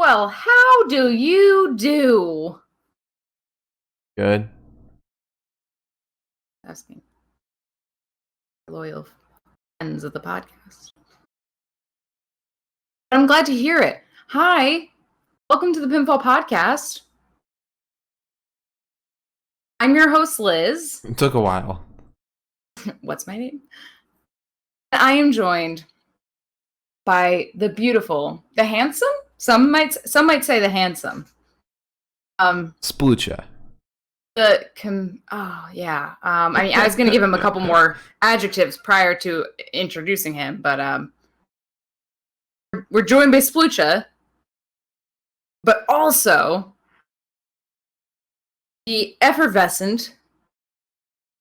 Well, how do you do? Good. Asking loyal friends of the podcast. I'm glad to hear it. Hi, welcome to the Pinfall podcast. I'm your host, Liz. It took a while. What's my name? I am joined by the beautiful, the handsome. Some might say the handsome. Splucha. Oh yeah. I mean, I was going to give him a couple more adjectives prior to introducing him, but we're joined by Splucha, but also the effervescent,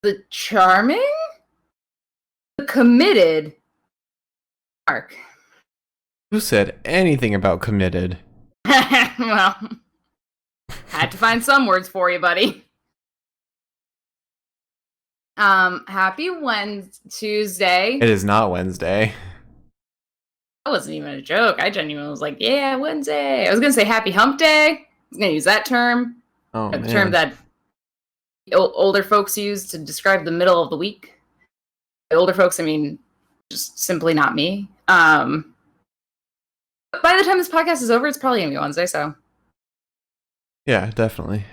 the charming, the committed Mark. Who said anything about committed? Well, had to find some words for you, buddy. Happy Tuesday. It is not Wednesday. That wasn't even a joke. I genuinely was like, yeah, Wednesday. I was going to say happy hump day. I was going to use that term. Oh, The man. term that older folks use to describe the middle of the week. By older folks, I mean just simply not me. By the time this podcast is over, it's probably going to be Wednesday, so. Yeah, definitely.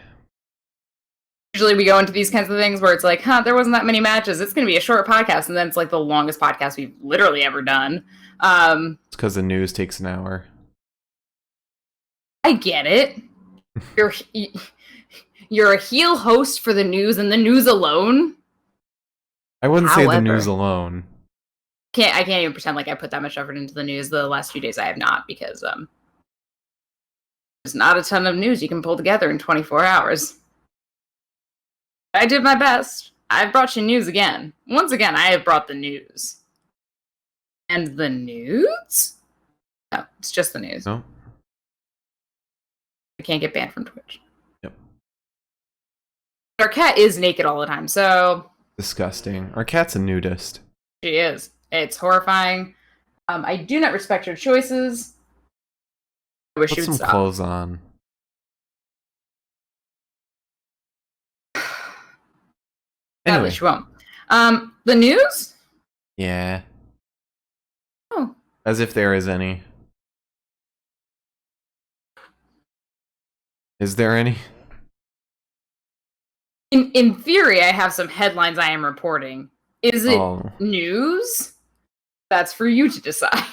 Usually we go into these kinds of things where it's like, there wasn't that many matches. It's going to be a short podcast, and then it's like the longest podcast we've literally ever done. It's because the news takes an hour. I get it. You're a heel host for the news, and the news alone. I wouldn't say the news alone. I can't even pretend like I put that much effort into the news the last few days. I have not, because there's not a ton of news you can pull together in 24 hours. I did my best. I've brought you news again. Once again, I have brought the news. And the news? No, it's just the news. No. I can't get banned from Twitch. Yep. Our cat is naked all the time, so... Disgusting. Our cat's a nudist. She is. It's horrifying. I do not respect her choices. I wish she Put would some stop. clothes on. Anyway. She won't. The news? Yeah. Oh. As if there is any. Is there any? In theory, I have some headlines I am reporting. Is it news? That's for you to decide.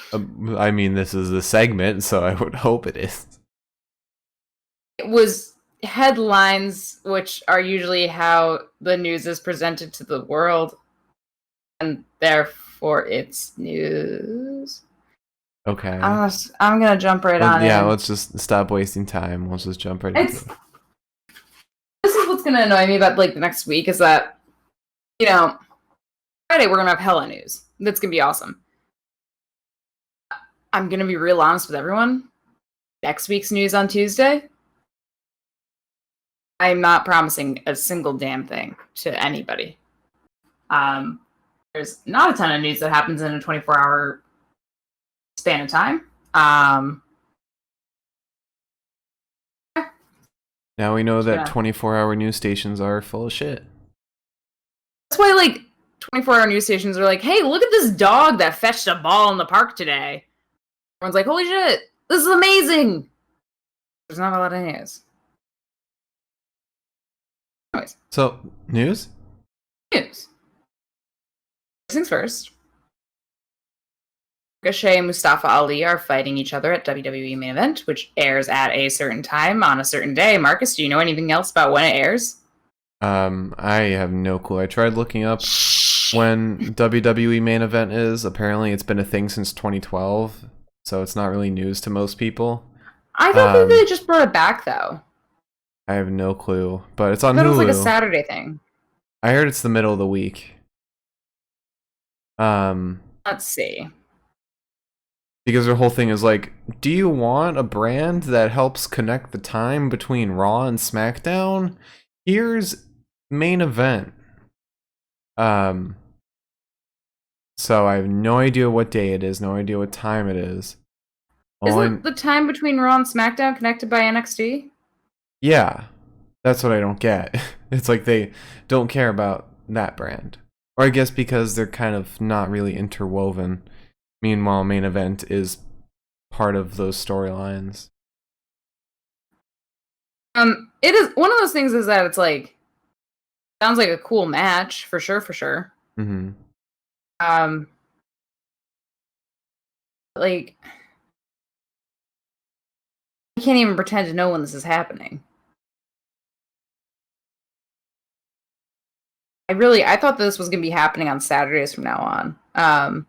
I mean, this is the segment, so I would hope it is. It was headlines, which are usually how the news is presented to the world, and therefore it's news. Okay. I'm gonna jump right on yeah, in. let's just stop wasting time. Let's just jump right into it. This is what's gonna annoy me about like the next week is that, Friday we're gonna have hella news. That's gonna be awesome. I'm gonna be real honest with everyone. Next week's news on Tuesday, I'm not promising a single damn thing to anybody. There's not a ton of news that happens in a 24-hour span of time. Now we know that 24-hour news stations are full of shit. That's why, 24-hour news stations are like, hey, look at this dog that fetched a ball in the park today. Everyone's like, holy shit, this is amazing. There's not a lot of news. Anyways. So, news? News. First things first. Ricochet and Mustafa Ali are fighting each other at WWE Main Event, which airs at a certain time on a certain day. Marcus, do you know anything else about when it airs? I have no clue. I tried looking up when WWE Main Event is. Apparently, it's been a thing since 2012, so it's not really news to most people. I don't think they just brought it back, though. I have no clue, but it's on I thought Hulu. It was like a Saturday thing. I heard it's the middle of the week. Let's see. Because their whole thing is like, do you want a brand that helps connect the time between Raw and SmackDown? Here's Main Event. So I have no idea what day it is, no idea what time it is. Isn't the time between Raw and SmackDown connected by NXT? Yeah, that's what I don't get. It's like they don't care about that brand. Or I guess because they're kind of not really interwoven. Meanwhile, main event is part of those storylines. It is one of those things is that it's like sounds like a cool match for sure, Mm-hmm. Like I can't even pretend to know when this is happening. I thought this was gonna be happening on Saturdays from now on. I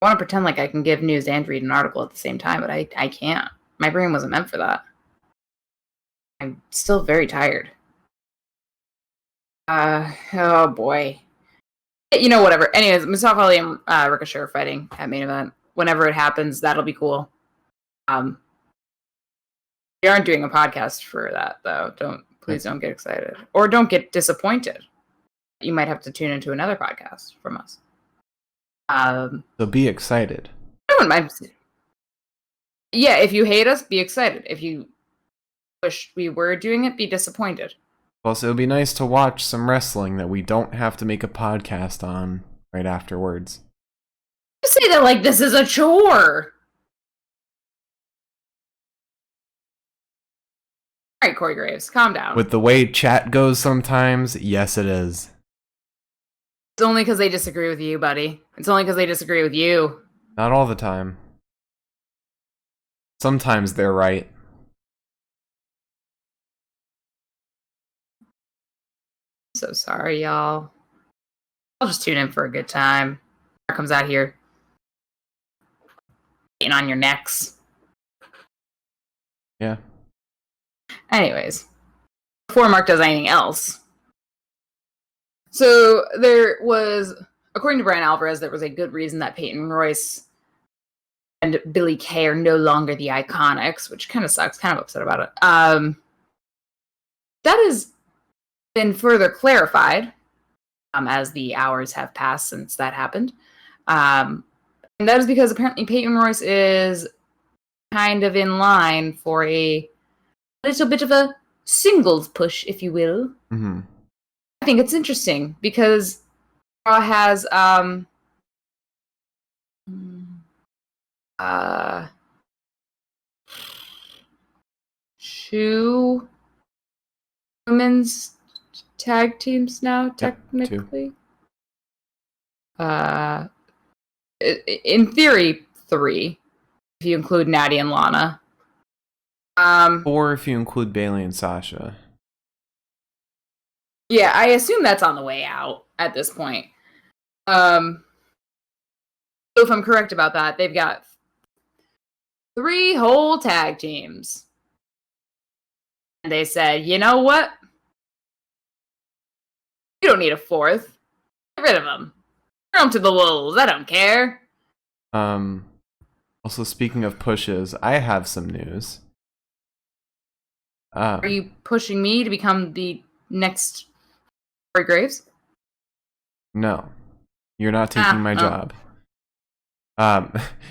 want to pretend like I can give news and read an article at the same time, but I can't. My brain wasn't meant for that. I'm still very tired. Oh boy. You know, whatever. Anyways, Mustafa Ali and Ricochet are fighting at main event. Whenever it happens, that'll be cool. We aren't doing a podcast for that, though. Please don't get excited. Or don't get disappointed. You might have to tune into another podcast from us. So be excited. I wouldn't mind. Yeah, if you hate us, be excited. If you wish we were doing it, be disappointed. Also, it would be nice to watch some wrestling that we don't have to make a podcast on right afterwards. You say that like this is a chore. All right, Corey Graves, calm down. With the way chat goes sometimes, yes it is. It's only because they disagree with you, buddy. It's only because they disagree with you. Not all the time. Sometimes they're right. So sorry, y'all. I'll just tune in for a good time. Mark comes out here. Getting on your necks. Yeah. Anyways. Before Mark does anything else. So there was, according to Brian Alvarez, there was a good reason that Peyton Royce and Billie Kay are no longer the Iconics, which kind of sucks. Kind of upset about it. That has been further clarified as the hours have passed since that happened. And that is because apparently Peyton Royce is kind of in line for a little bit of a singles push, if you will. Mm-hmm. I think it's interesting because Raw has two women's tag teams now, technically. In theory, 3, if you include Natty and Lana. Or if you include Bayley and Sasha. Yeah, I assume that's on the way out at this point. So if I'm correct about that, they've got 3 whole tag teams. And they said, you know what? You don't need a 4th. Get rid of them. Throw them to the wolves. I don't care. Also, speaking of pushes, I have some news. Are you pushing me to become the next Corey Graves? No. You're not taking my job.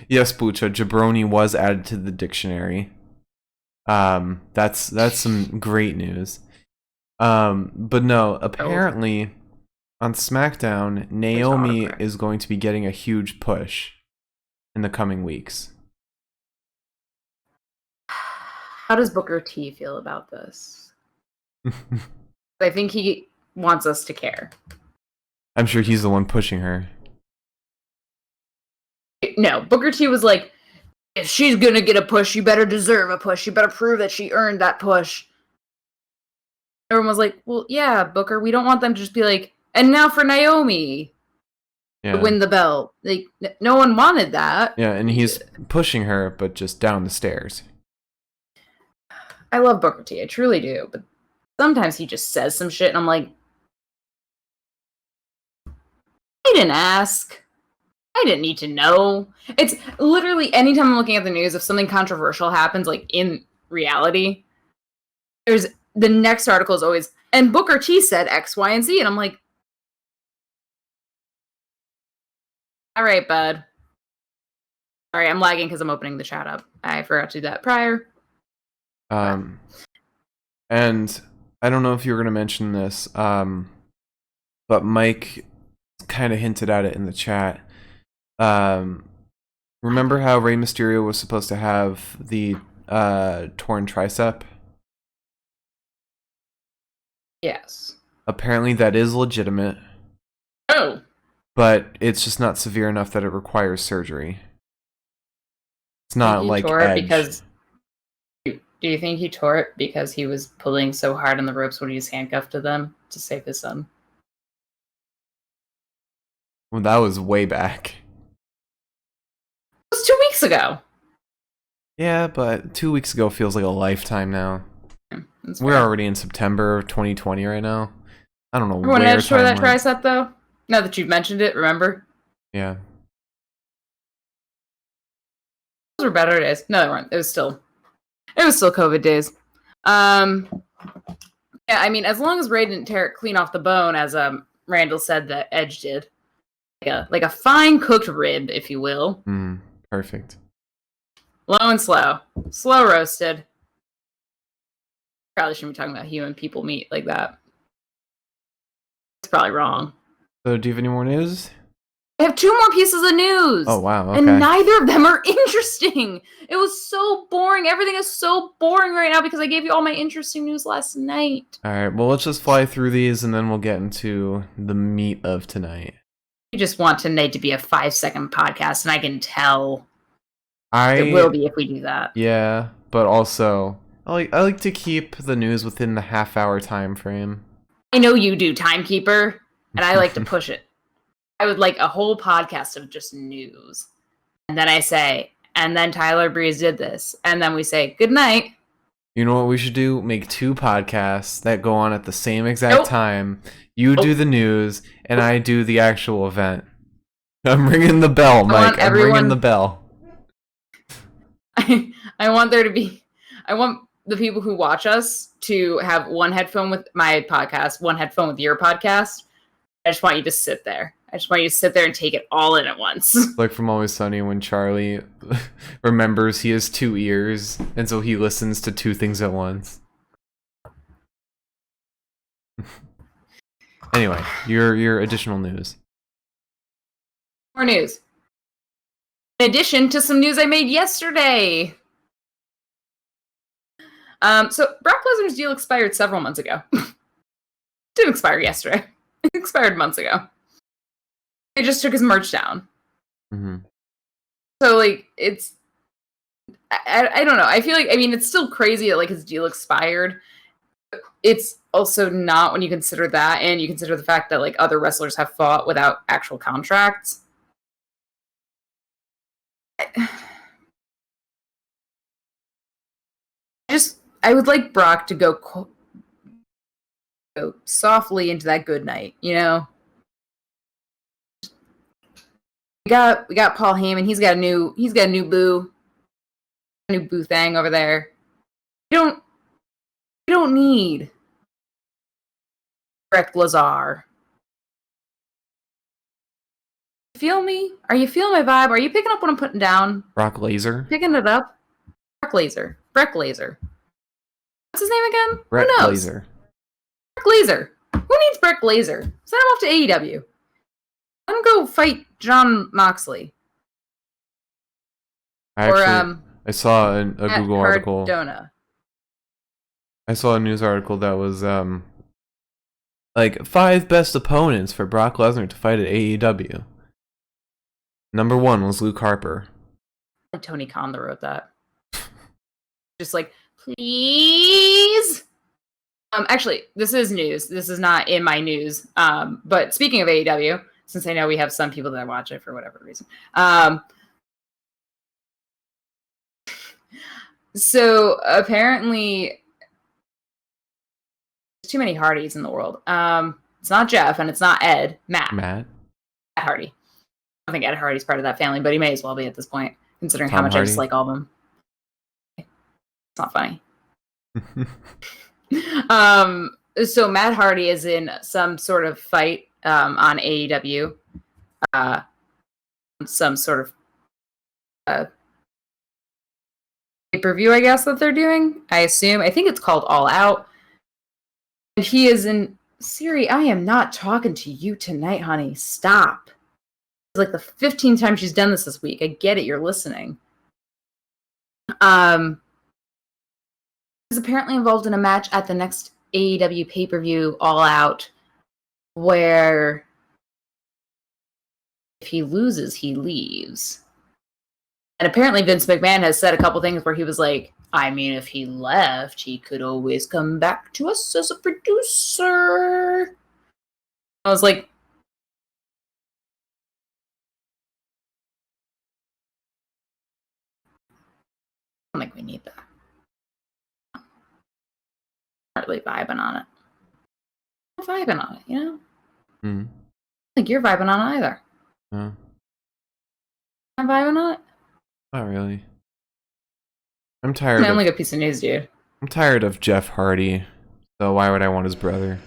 Yes, Bucha, jabroni was added to the dictionary. That's some great news. But no, apparently on SmackDown, Naomi is going to be getting a huge push in the coming weeks. How does Booker T feel about this? I think he wants us to care. I'm sure he's the one pushing her. No, Booker T was like, if she's gonna get a push, you better deserve a push. You better prove that she earned that push. Everyone was like, well, yeah, Booker, we don't want them to just be like, and now for Naomi to win the belt. Like, no one wanted that. Yeah, and he's pushing her, but just down the stairs. I love Booker T, I truly do, but sometimes he just says some shit, and I'm like, I didn't ask. I didn't need to know. It's literally anytime I'm looking at the news, if something controversial happens, like in reality, there's the next article is always, and Booker T said X, Y, and Z, and I'm like, all right, bud. Sorry, I'm lagging because I'm opening the chat up. I forgot to do that prior. And I don't know if you were going to mention this, but Mike kind of hinted at it in the chat. Remember how Rey Mysterio was supposed to have the torn tricep? Yes. Apparently that is legitimate. Oh. But it's just not severe enough that it requires surgery. It's not like Edge. Because do you think he tore it because he was pulling so hard on the ropes when he was handcuffed to them to save his son? Well, that was way back. It was 2 weeks ago. Yeah, but 2 weeks ago feels like a lifetime now. That's We're fair. already in September of 2020 right now. I don't know Remember when where Edge tore that went. tricep, though? Now that you've mentioned it, remember? Yeah. Those were better days. No, they weren't. It was still COVID days. Yeah, I mean, as long as Ray didn't tear it clean off the bone, as Randall said that Edge did, like a fine cooked rib, if you will. Perfect. Low and slow roasted. Probably shouldn't be talking about human people meat like that. It's probably wrong. So, do you have any more news? I have 2 more pieces of news. Oh, wow. Okay. And neither of them are interesting. It was so boring. Everything is so boring right now because I gave you all my interesting news last night. All right. Well, let's just fly through these and then we'll get into the meat of tonight. You just want tonight to be a 5-second podcast, and I can tell it will be if we do that. Yeah, but also, I like to keep the news within the half-hour time frame. I know you do, timekeeper, and I like to push it. I would like a whole podcast of just news. And then I say, and then Tyler Breeze did this. And then we say, good night. You know what we should do? Make 2 podcasts that go on at the same exact time. You do the news, and I do the actual event. I'm ringing the bell, Mike. I'm ringing the bell. I want the people who watch us to have one headphone with my podcast, one headphone with your podcast. I just want you to sit there. I just want you to sit there and take it all in at once. Like from Always Sunny when Charlie remembers he has 2 ears, and so he listens to 2 things at once. Anyway, your additional news. More news. In addition to some news I made yesterday. So Brock Lesnar's deal expired several months ago. Didn't expire yesterday. It expired months ago. They just took his merch down. Mm-hmm. So, like, it's... I don't know. I feel like, I mean, it's still crazy that, like, his deal expired. It's also not when you consider that, and you consider the fact that, like, other wrestlers have fought without actual contracts. I would like Brock to go softly into that good night, you know? We got Paul Heyman. He's got a new boo thing over there. You don't need Brett Lazar. Feel me? Are you feeling my vibe? Are you picking up what I'm putting down? Brock Lesnar? Picking it up? Brock Lesnar. Brett Lesnar. What's his name again? Brett Who knows? Lesnar. Brett Lesnar. Who needs Brett Lesnar? Send him off to AEW. Let him go fight John Moxley. I saw a Google article. Cardona. I saw a news article that was like 5 best opponents for Brock Lesnar to fight at AEW. Number 1 was Luke Harper. Tony Khan that wrote that. Just like, please. Actually, this is news. This is not in my news. But speaking of AEW, since I know we have some people that watch it for whatever reason. So apparently, there's too many Hardys in the world. It's not Jeff and it's not Ed. Matt Hardy. I don't think Ed Hardy's part of that family, but he may as well be at this point, considering how much I dislike all of them. It's not funny. So Matt Hardy is in some sort of fight on AEW. Some sort of pay-per-view, I guess, that they're doing. I think it's called All Out. And he is in Siri, I am not talking to you tonight, honey. Stop. It's like the 15th time she's done this week. I get it, you're listening. He's apparently involved in a match at the next AEW pay-per-view All Out, where if he loses, he leaves. And apparently Vince McMahon has said a couple things where he was like, I mean, if he left, he could always come back to us as a producer. I was like, I don't think we need that. Not really vibing on it. I'm vibing on it, you know? I don't think you're vibing on it either. No. I'm vibing on it? Not really. I'm tired It's the only good piece of news, dude. I'm tired of Jeff Hardy, so why would I want his brother?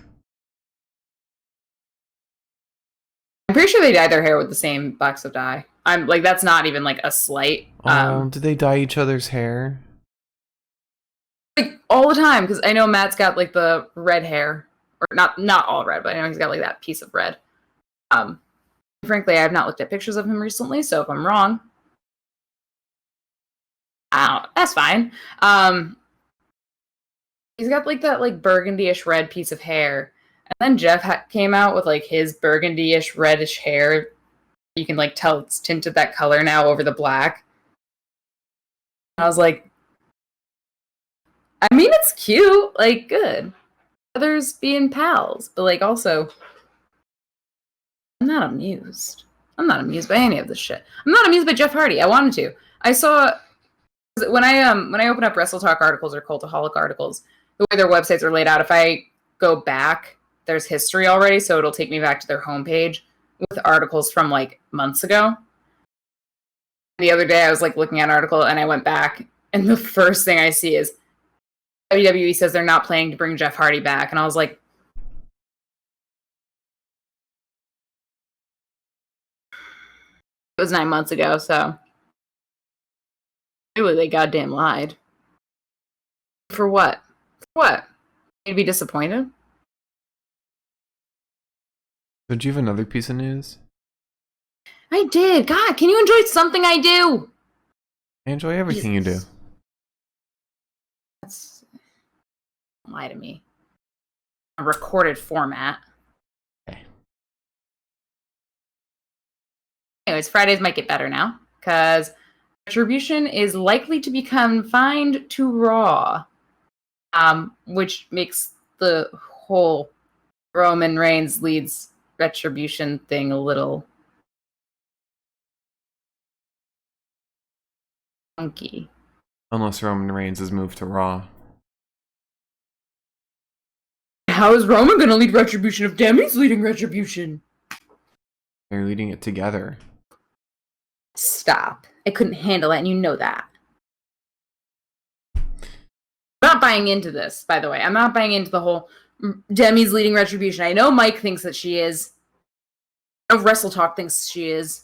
I'm pretty sure they dyed their hair with the same box of dye. I'm like, that's not even like a slight. Did they dye each other's hair? Like all the time, because I know Matt's got like the red hair, or not all red, but I know he's got like that piece of red. Frankly, I have not looked at pictures of him recently, so if I'm wrong, that's fine. He's got like that like burgundy-ish red piece of hair, and then Jeff came out with like his burgundy-ish reddish hair. You can like tell it's tinted that color now over the black. I was like, I mean, it's cute, like good. Others being pals, but like also, I'm not amused. I'm not amused by any of this shit. I'm not amused by Jeff Hardy. I wanted to. I saw when I open up Wrestle Talk articles or Cultaholic articles, the way their websites are laid out, if I go back, there's history already, so it'll take me back to their homepage with articles from like months ago. The other day I was like looking at an article and I went back and the first thing I see is WWE says they're not planning to bring Jeff Hardy back, and I was like, it was 9 months ago, so really they goddamn lied. For what? For what? You'd be disappointed? So do you have another piece of news? I did. God, can you enjoy something I do? I enjoy everything Jesus. You do. Don't lie to me. A recorded format. Okay. Anyways, Fridays might get better now, because Retribution is likely to be confined to Raw, which makes the whole Roman Reigns leads Retribution thing a little funky. Unless Roman Reigns has moved to Raw. How is Roman going to lead Retribution if Demi's leading Retribution? They're leading it together. Stop. I couldn't handle it, and you know that. I'm not buying into this, by the way. I'm not buying into the whole Demi's leading Retribution. I know Mike thinks that she is. I know Wrestle Talk thinks she is.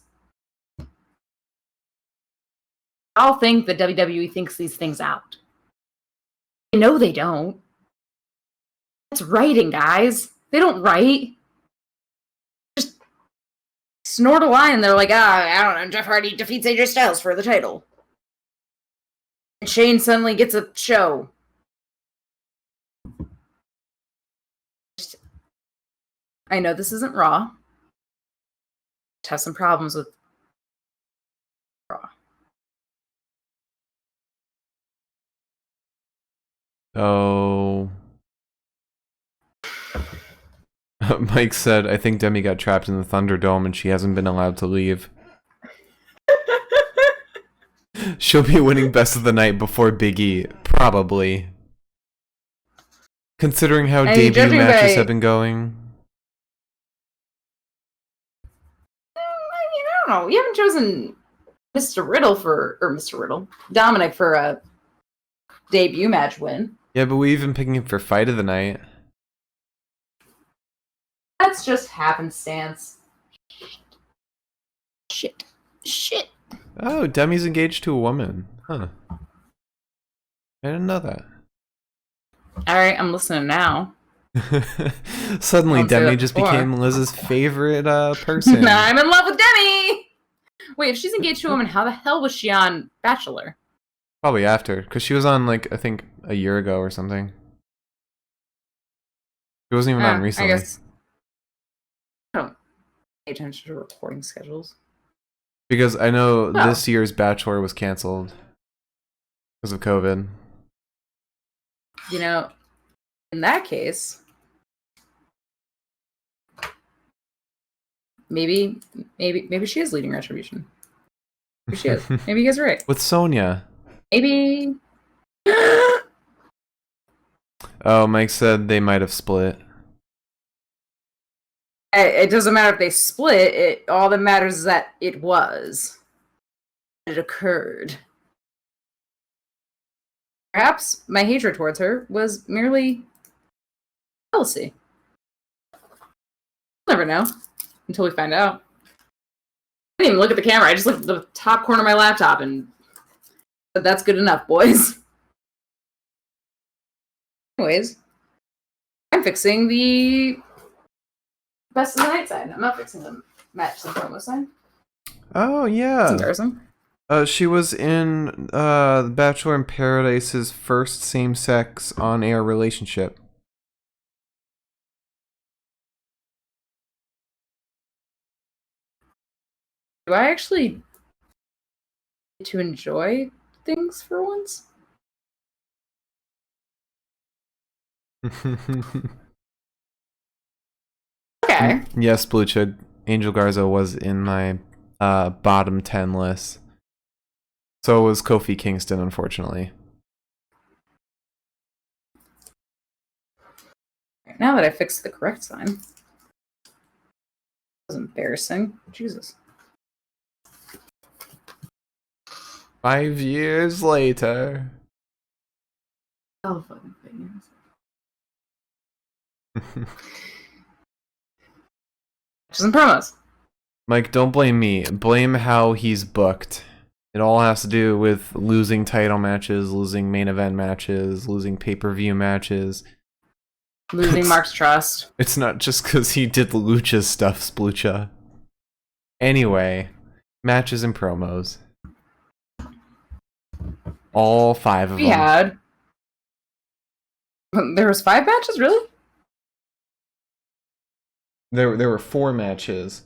I'll think that WWE thinks these things out. I know they don't. It's writing, guys. They don't write. Just snort a line and they're like, I don't know, Jeff Hardy defeats AJ Styles for the title. And Shane suddenly gets a show. I know this isn't Raw. Just have some problems with Raw. Oh. Mike said, I think Demi got trapped in the Thunderdome and she hasn't been allowed to leave. She'll be winning Best of the Night before Big E. Probably. Considering how debut matches have been going. I don't know. You haven't chosen Dominic for a debut match win. Yeah, but we've been picking him for Fight of the Night. That's just happenstance. Shit. Oh, Demi's engaged to a woman. Huh. I didn't know that. All right, I'm listening now. Suddenly, Don't say Demi that just before. became Liz's favorite person. I'm in love with Demi! Wait, if she's engaged to a woman, how the hell was she on Bachelor? Probably after, because she was on, like, I think a year ago or something. She wasn't even on I recently. guess I don't pay attention to recording schedules. Because I know Oh. this year's Bachelor was canceled because of COVID. You know, in that case, maybe she is leading Retribution. Maybe she is. Maybe you guys are right. With Sonia. Maybe. Oh, Mike said they might have split. It doesn't matter if they split. All that matters is that it occurred. Perhaps my hatred towards her was merely jealousy. We'll never know until we find out. I didn't even look at the camera. I just looked at the top corner of my laptop and said, "That's good enough, boys." Anyways, I'm fixing the best of the night side. I'm not fixing the match and promo side. Oh, yeah. It's embarrassing. She was in Bachelor in Paradise's first same-sex on-air relationship. Do I actually get to enjoy things for once? Okay. Yes, Blue Chug. Angel Garza was in my bottom 10 list. So was Kofi Kingston, unfortunately. Now that I fixed the correct sign. That was embarrassing. Jesus. 5 years later. Oh, fucking fingers. Matches and promos. Mike, don't blame me. Blame how he's booked. It all has to do with losing title matches, losing main event matches, losing pay-per-view matches. Losing Mark's trust. It's not just because he did Lucha stuff, Splucha. Anyway, matches and promos. All 5 of them. We had. There was 5 matches, really? There were 4 matches,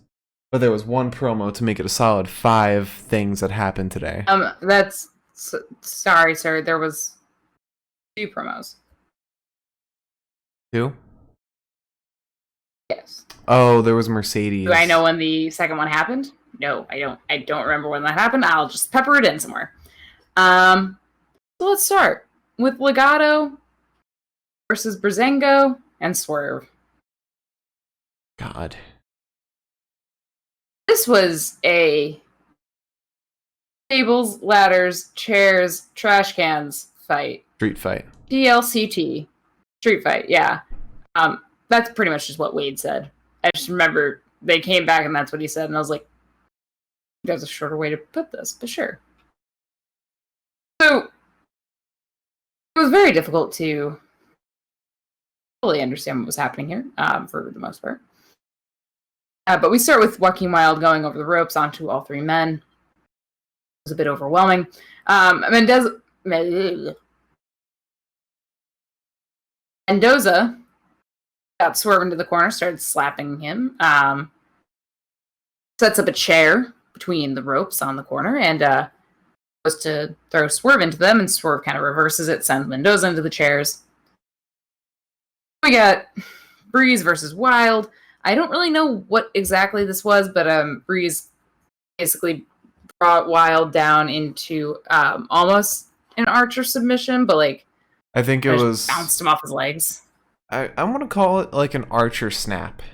but there was one promo to make it a solid 5 things that happened today. That's sorry, sir. There was 2 promos. 2? Yes. Oh, there was Mercedes. Do I know when the second one happened? No, I don't. I don't remember when that happened. I'll just pepper it in somewhere. So let's start with Legato versus Breezango and Swerve. God. This was a tables, ladders, chairs, trash cans fight. Street fight. TLCT. Street fight, yeah. That's pretty much just what Wade said. I just remember they came back and that's what he said, and I was like, there's a shorter way to put this, but sure. So, it was very difficult to fully understand what was happening here, for the most part. But we start with Joaquin Wilde going over the ropes onto all 3 men. It was a bit overwhelming. Mendoza got Swerve into the corner, started slapping him. Sets up a chair between the ropes on the corner and goes to throw Swerve into them, and Swerve kind of reverses it, sends Mendoza into the chairs. We got Breeze versus Wilde. I don't really know what exactly this was, but Breeze basically brought Wilde down into almost an Archer submission, but like I think it was bounced him off his legs. I want to call it like an Archer snap. I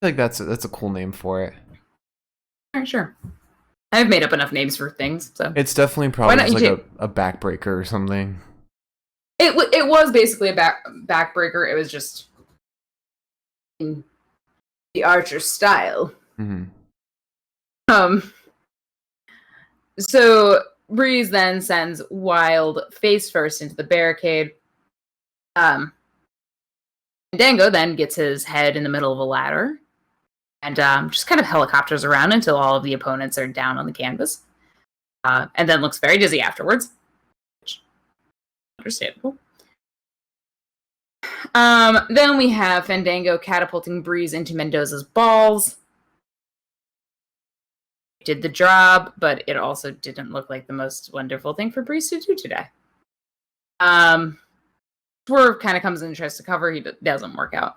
feel like that's a cool name for it. All right, sure. I've made up enough names for things, so It's definitely probably just like a backbreaker or something. It was basically a backbreaker. It was just in the Archer style. Mm-hmm. So Breeze then sends Wild face first into the barricade. Dango then gets his head in the middle of a ladder and just kind of helicopters around until all of the opponents are down on the canvas. And then looks very dizzy afterwards. Which, understandable. Then we have Fandango catapulting Breeze into Mendoza's balls. Did the job, but it also didn't look like the most wonderful thing for Breeze to do today. Swerve kind of comes in and tries to cover. He doesn't work out.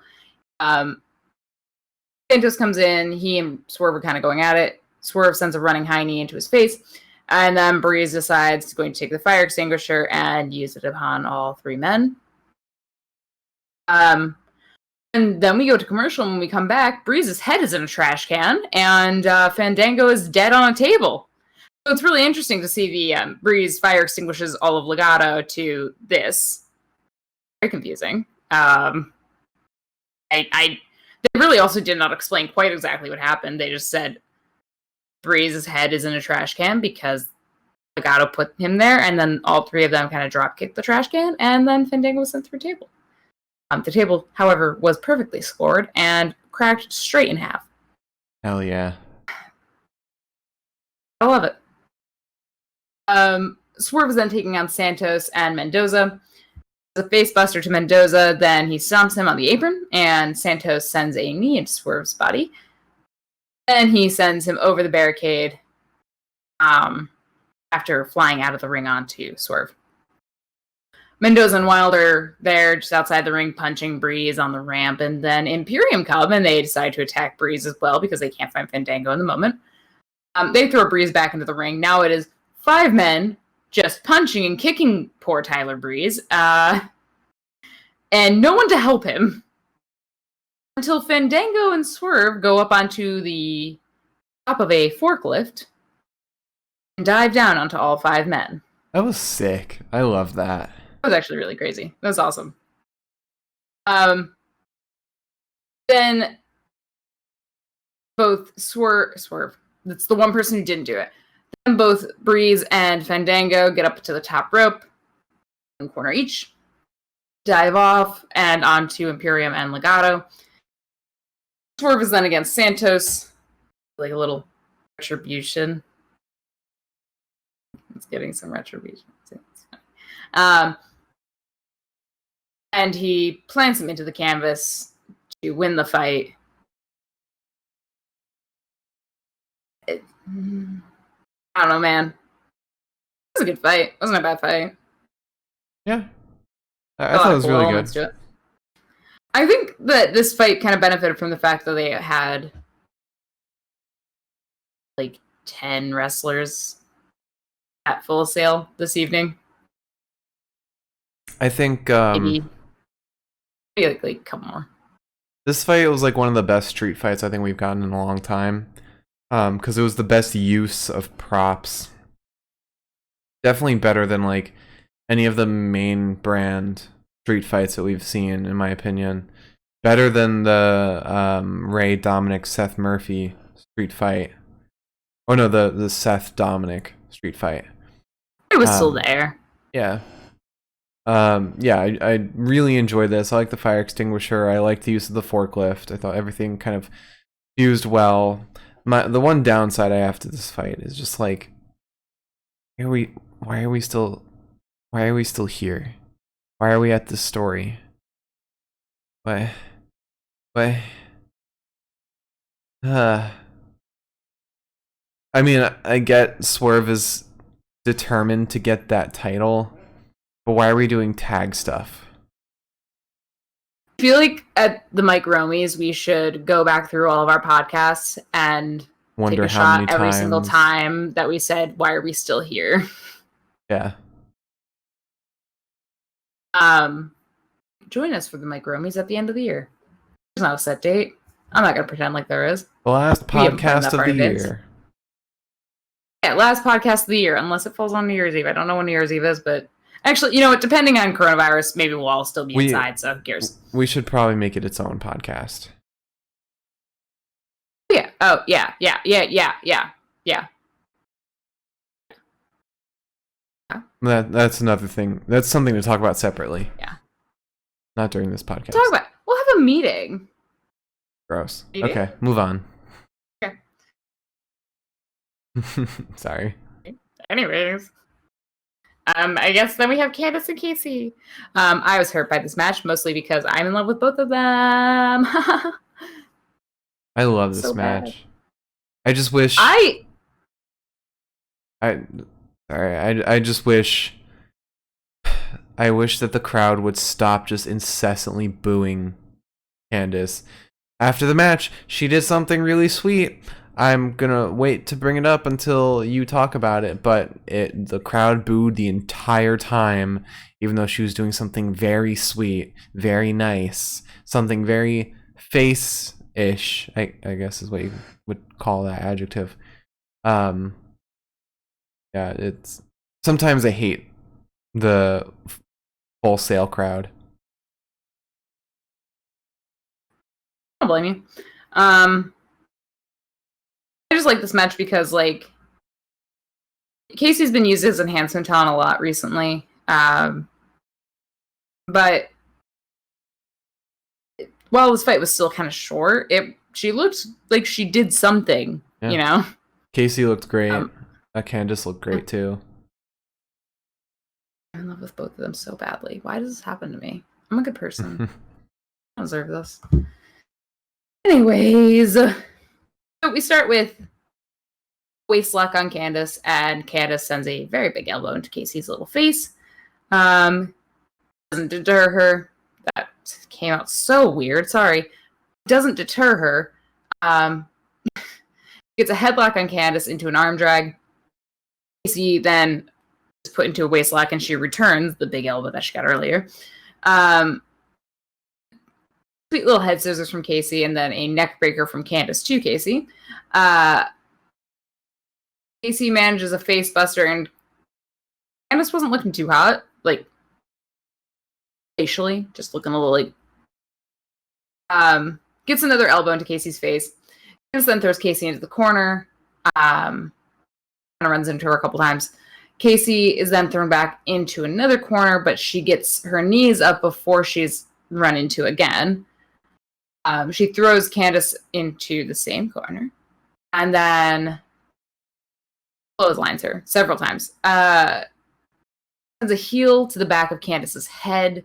Santos comes in. He and Swerve are kind of going at it. Swerve sends a running high knee into his face. And then Breeze decides he's going to take the fire extinguisher and use it upon all three men. And then we go to commercial. When we come back, Breeze's head is in a trash can, and Fandango is dead on a table. So it's really interesting to see the Breeze fire extinguishes all of Legato to this. Very confusing. They really also did not explain quite exactly what happened. They just said Breeze's head is in a trash can because Legato put him there, and then all three of them kind of drop kicked the trash can, and then Fandango was sent through a table. The table, however, was perfectly scored and cracked straight in half. Hell yeah. I love it. Swerve is then taking on Santos and Mendoza. A facebuster to Mendoza, then he stomps him on the apron, and Santos sends a knee into Swerve's body. Then he sends him over the barricade after flying out of the ring onto Swerve. Mendoza and Wilder there just outside the ring punching Breeze on the ramp, and then Imperium come and they decide to attack Breeze as well because they can't find Fandango in the moment. They throw Breeze back into the ring. Now it is 5 men just punching and kicking poor Tyler Breeze, and no one to help him until Fandango and Swerve go up onto the top of a forklift and dive down onto all 5 men. That was sick. I love that. That was actually really crazy. That was awesome. Then both Swerve, that's the one person who didn't do it. Then both Breeze and Fandango get up to the top rope, one corner each, dive off, and onto Imperium and Legato. Swerve is then against Santos, like a little retribution. It's getting some retribution. And he plants him into the canvas to win the fight. I don't know, man. It was a good fight. It wasn't a bad fight. Yeah. I thought it was really good. I think that this fight kind of benefited from the fact that they had like 10 wrestlers at Full Sail this evening. I think maybe like a couple more. This fight was like one of the best street fights I think we've gotten in a long time. Because it was the best use of props. Definitely better than like any of the main brand street fights that we've seen, in my opinion. Better than the Ray Dominic Seth Murphy street fight. Oh no, the Seth Dominic street fight. It was still there. Yeah. I really enjoyed this. I like the fire extinguisher. I like the use of the forklift. I thought everything kind of fused well. The one downside I have to this fight is just like, why are we still here? Why are we at this story? Why? I mean, I get Swerve is determined to get that title, but why are we doing tag stuff? I feel like at the Mike Romies, we should go back through all of our podcasts and wonder take a how many shot every times. single time that we said, why are we still here? Yeah. Join us for the Mike Romies at the end of the year. There's not a set date. I'm not going to pretend like there is. The last podcast of the year. Yeah, last podcast of the year, unless it falls on New Year's Eve. I don't know when New Year's Eve is, but actually, you know what? Depending on coronavirus, maybe we'll all still be inside, so who cares? We should probably make it its own podcast. Yeah. Oh, yeah. That's another thing. That's something to talk about separately. Yeah. Not during this podcast. Talk about. We'll have a meeting. Gross. Meeting? Okay, move on. Okay. Sorry. Anyways. I guess then we have Candice and Casey. I was hurt by this match mostly because I'm in love with both of them. I love this So bad. match. I just wish I just wish that the crowd would stop just incessantly booing Candice. After the match, she did something really sweet. I'm gonna wait to bring it up until you talk about it, but the crowd booed the entire time, even though she was doing something very sweet, very nice, something very face-ish, I guess is what you would call that adjective. Yeah, it's sometimes I hate the wholesale crowd. don't blame you. I just like this match because, like, Casey's been used as enhancement talent a lot recently. But while this fight was still kind of short, she looked like she did something, Yeah. you know? Casey looked great. Candice looked great too. I'm in love with both of them so badly. Why does this happen to me? I'm a good person. I deserve this. Anyways, so we start with waist lock on Candice, and Candice sends a very big elbow into Casey's little face. Doesn't deter her. That came out so weird. Sorry. Doesn't deter her. Gets a headlock on Candice into an arm drag. Casey then is put into a waist lock, and she returns the big elbow that she got earlier. Sweet little head scissors from Casey, and then a neck breaker from Candice to Casey. Casey manages a face buster, and Candice wasn't looking too hot, like facially, just looking a little like. Gets another elbow into Casey's face. Candice then throws Casey into the corner. Kind of runs into her a couple times. Casey is then thrown back into another corner, but she gets her knees up before she's run into again. She throws Candice into the same corner, and then clotheslines her several times. Sends a heel to the back of Candice's head.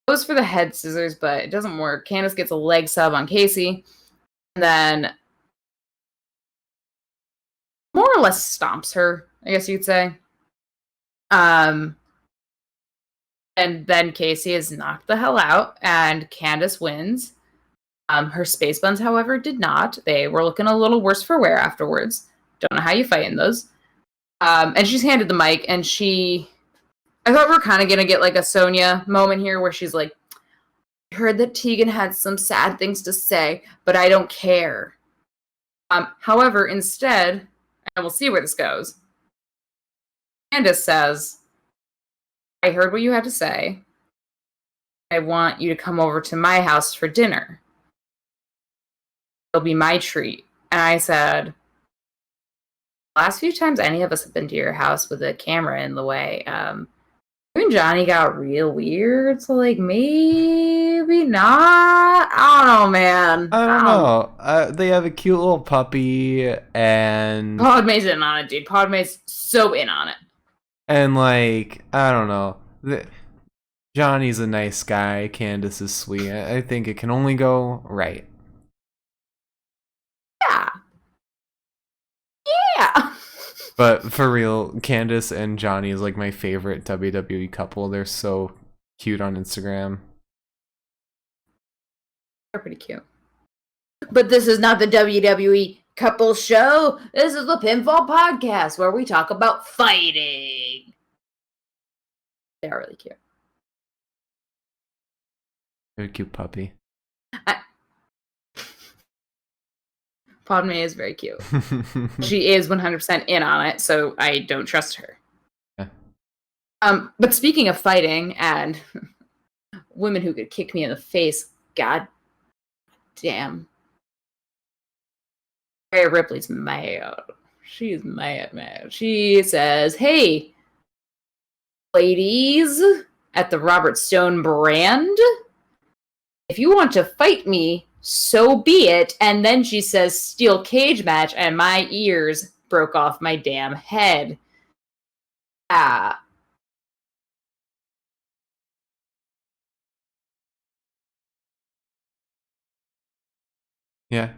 Goes for the head scissors, but it doesn't work. Candice gets a leg sub on Casey, and then more or less stomps her, I guess you'd say. And then Casey is knocked the hell out, and Candice wins. Her space buns, however, did not. They were looking a little worse for wear afterwards. Don't know how you fight in those. And she's handed the mic, and I thought we were kind of going to get like a Sonya moment here where she's like, I heard that Tegan had some sad things to say, but I don't care. However, instead, and we'll see where this goes, Candice says, I heard what you had to say. I want you to come over to my house for dinner. It'll be my treat. And I said, last few times any of us have been to your house with a camera in the way, you and Johnny got real weird, so like maybe not. I don't know, man. I don't know. They have a cute little puppy, and Padme's in on it, dude. Padme's so in on it. And like, I don't know. Johnny's a nice guy. Candice is sweet. I think it can only go right. Yeah. Yeah. But for real, Candice and Johnny is like my favorite WWE couple. They're so cute on Instagram. They're pretty cute. But this is not the WWE couple show. This is the Pinfall podcast where we talk about fighting. They are really cute. They're a cute puppy. Padme is very cute. She is 100% in on it, so I don't trust her. Yeah. But speaking of fighting and women who could kick me in the face, god damn. Rhea Ripley's mad. She's mad. She says, hey, ladies at the Robert Stone brand, if you want to fight me, so be it. And then she says steel cage match, and my ears broke off my damn head. Ah. Yeah.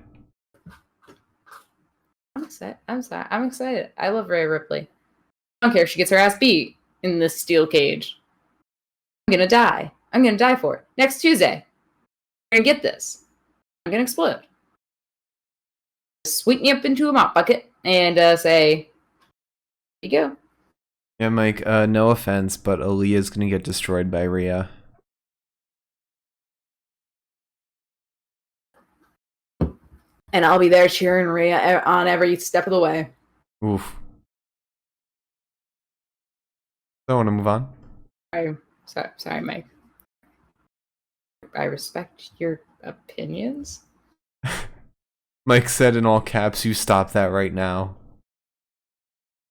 I'm excited. I'm excited. I love Rhea Ripley. I don't care if she gets her ass beat in this steel cage. I'm gonna die. I'm gonna die for it. Next Tuesday, we're gonna get this. I'm gonna explode. Sweep me up into a mop bucket and say, "Here you go." Yeah, Mike, no offense, but Aaliyah's gonna get destroyed by Rhea. And I'll be there cheering Rhea on every step of the way. Oof. So I want to move on. Sorry, Mike. I respect your opinions. Mike said in all caps, "You stop that right now."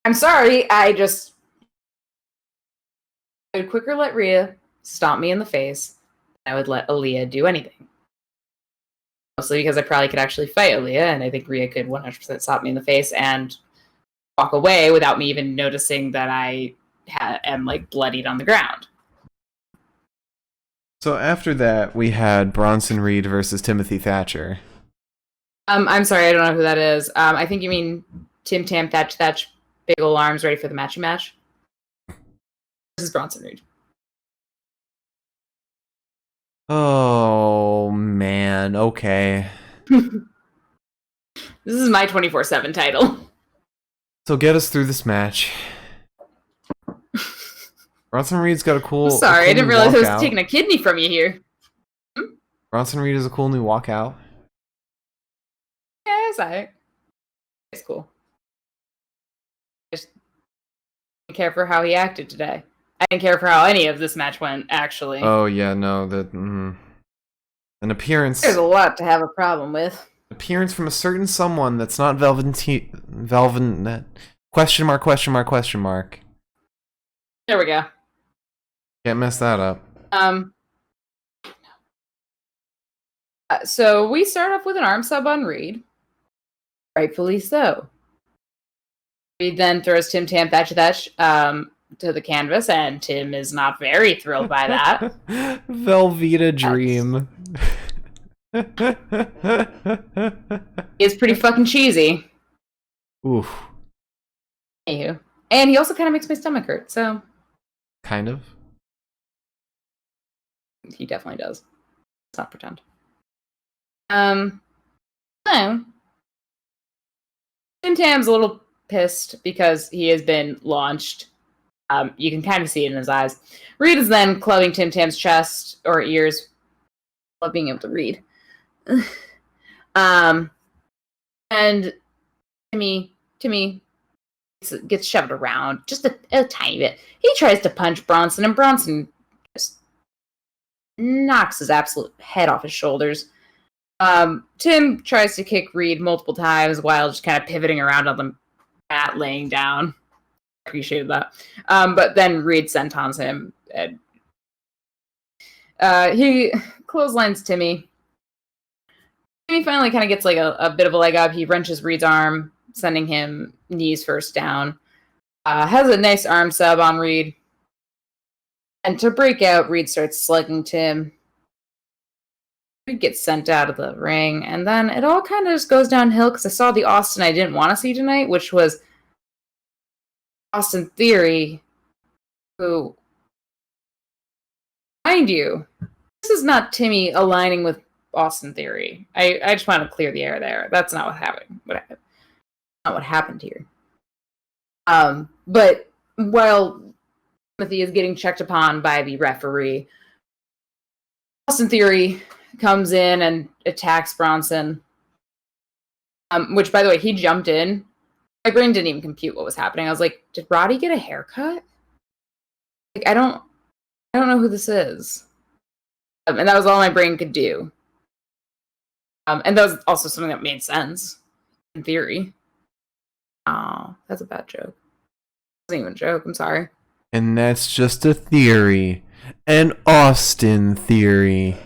I'm sorry. I would quicker let Rhea stomp me in the face than I would let Aaliyah do anything. Mostly because I probably could actually fight Aaliyah, and I think Rhea could 100% stop me in the face and walk away without me even noticing that I am like bloodied on the ground. So after that, we had Bronson Reed versus Timothy Thatcher. I'm sorry, I don't know who that is. I think you mean Tim Tam Thatch, big ol' arms ready for the matchy match. This is Bronson Reed. Oh man, okay. This is my 24/7 title. So get us through this match. Bronson Reed's got a cool. I'm sorry, cool I didn't new realize I was walkout. taking a kidney from you here. Bronson Reed is a cool new walkout. Yeah, it's alright. It's cool. I just didn't care for how he acted today. I didn't care for how any of this match went, actually. Oh yeah, no, that an appearance. There's a lot to have a problem with. Appearance from a certain someone that's not Velvet. Question mark? Question mark? Question mark? There we go. Can't mess that up. So we start off with an arm sub on Reed. Rightfully so. Reed then throws Tim Tam Thatch to the canvas, and Tim is not very thrilled by that. Velveeta Dream. It's pretty fucking cheesy. Oof. Anywho. And he also kind of makes my stomach hurt, so. Kind of. He definitely does. Let's not pretend. So. Tim Tam's a little pissed because he has been launched. You can kind of see it in his eyes. Reed is then clubbing Tim Tam's chest or ears. Love being able to read. And Timmy gets shoved around just a tiny bit. He tries to punch Bronson, and Bronson just knocks his absolute head off his shoulders. Tim tries to kick Reed multiple times while just kind of pivoting around on the mat, laying down. Appreciated that. But then Reed sentons him. And, he clotheslines Timmy. Timmy finally kind of gets like a bit of a leg up. He wrenches Reed's arm, sending him knees first down. Has a nice arm sub on Reed. And to break out, Reed starts slugging Tim. Reed gets sent out of the ring. And then it all kind of just goes downhill because I saw the Austin I didn't want to see tonight, which was Austin Theory, who, mind you, this is not Timmy aligning with Austin Theory. I just want to clear the air there. That's not what happened. Not what happened here. But while Timothy is getting checked upon by the referee, Austin Theory comes in and attacks Bronson. Which, by the way, he jumped in. My brain didn't even compute what was happening. I was like, did Roddy get a haircut? Like, I don't know who this is. And that was all my brain could do. And that was also something that made sense, in theory. Oh, that's a bad joke. It wasn't even a joke, I'm sorry. And that's just a theory. An Austin theory.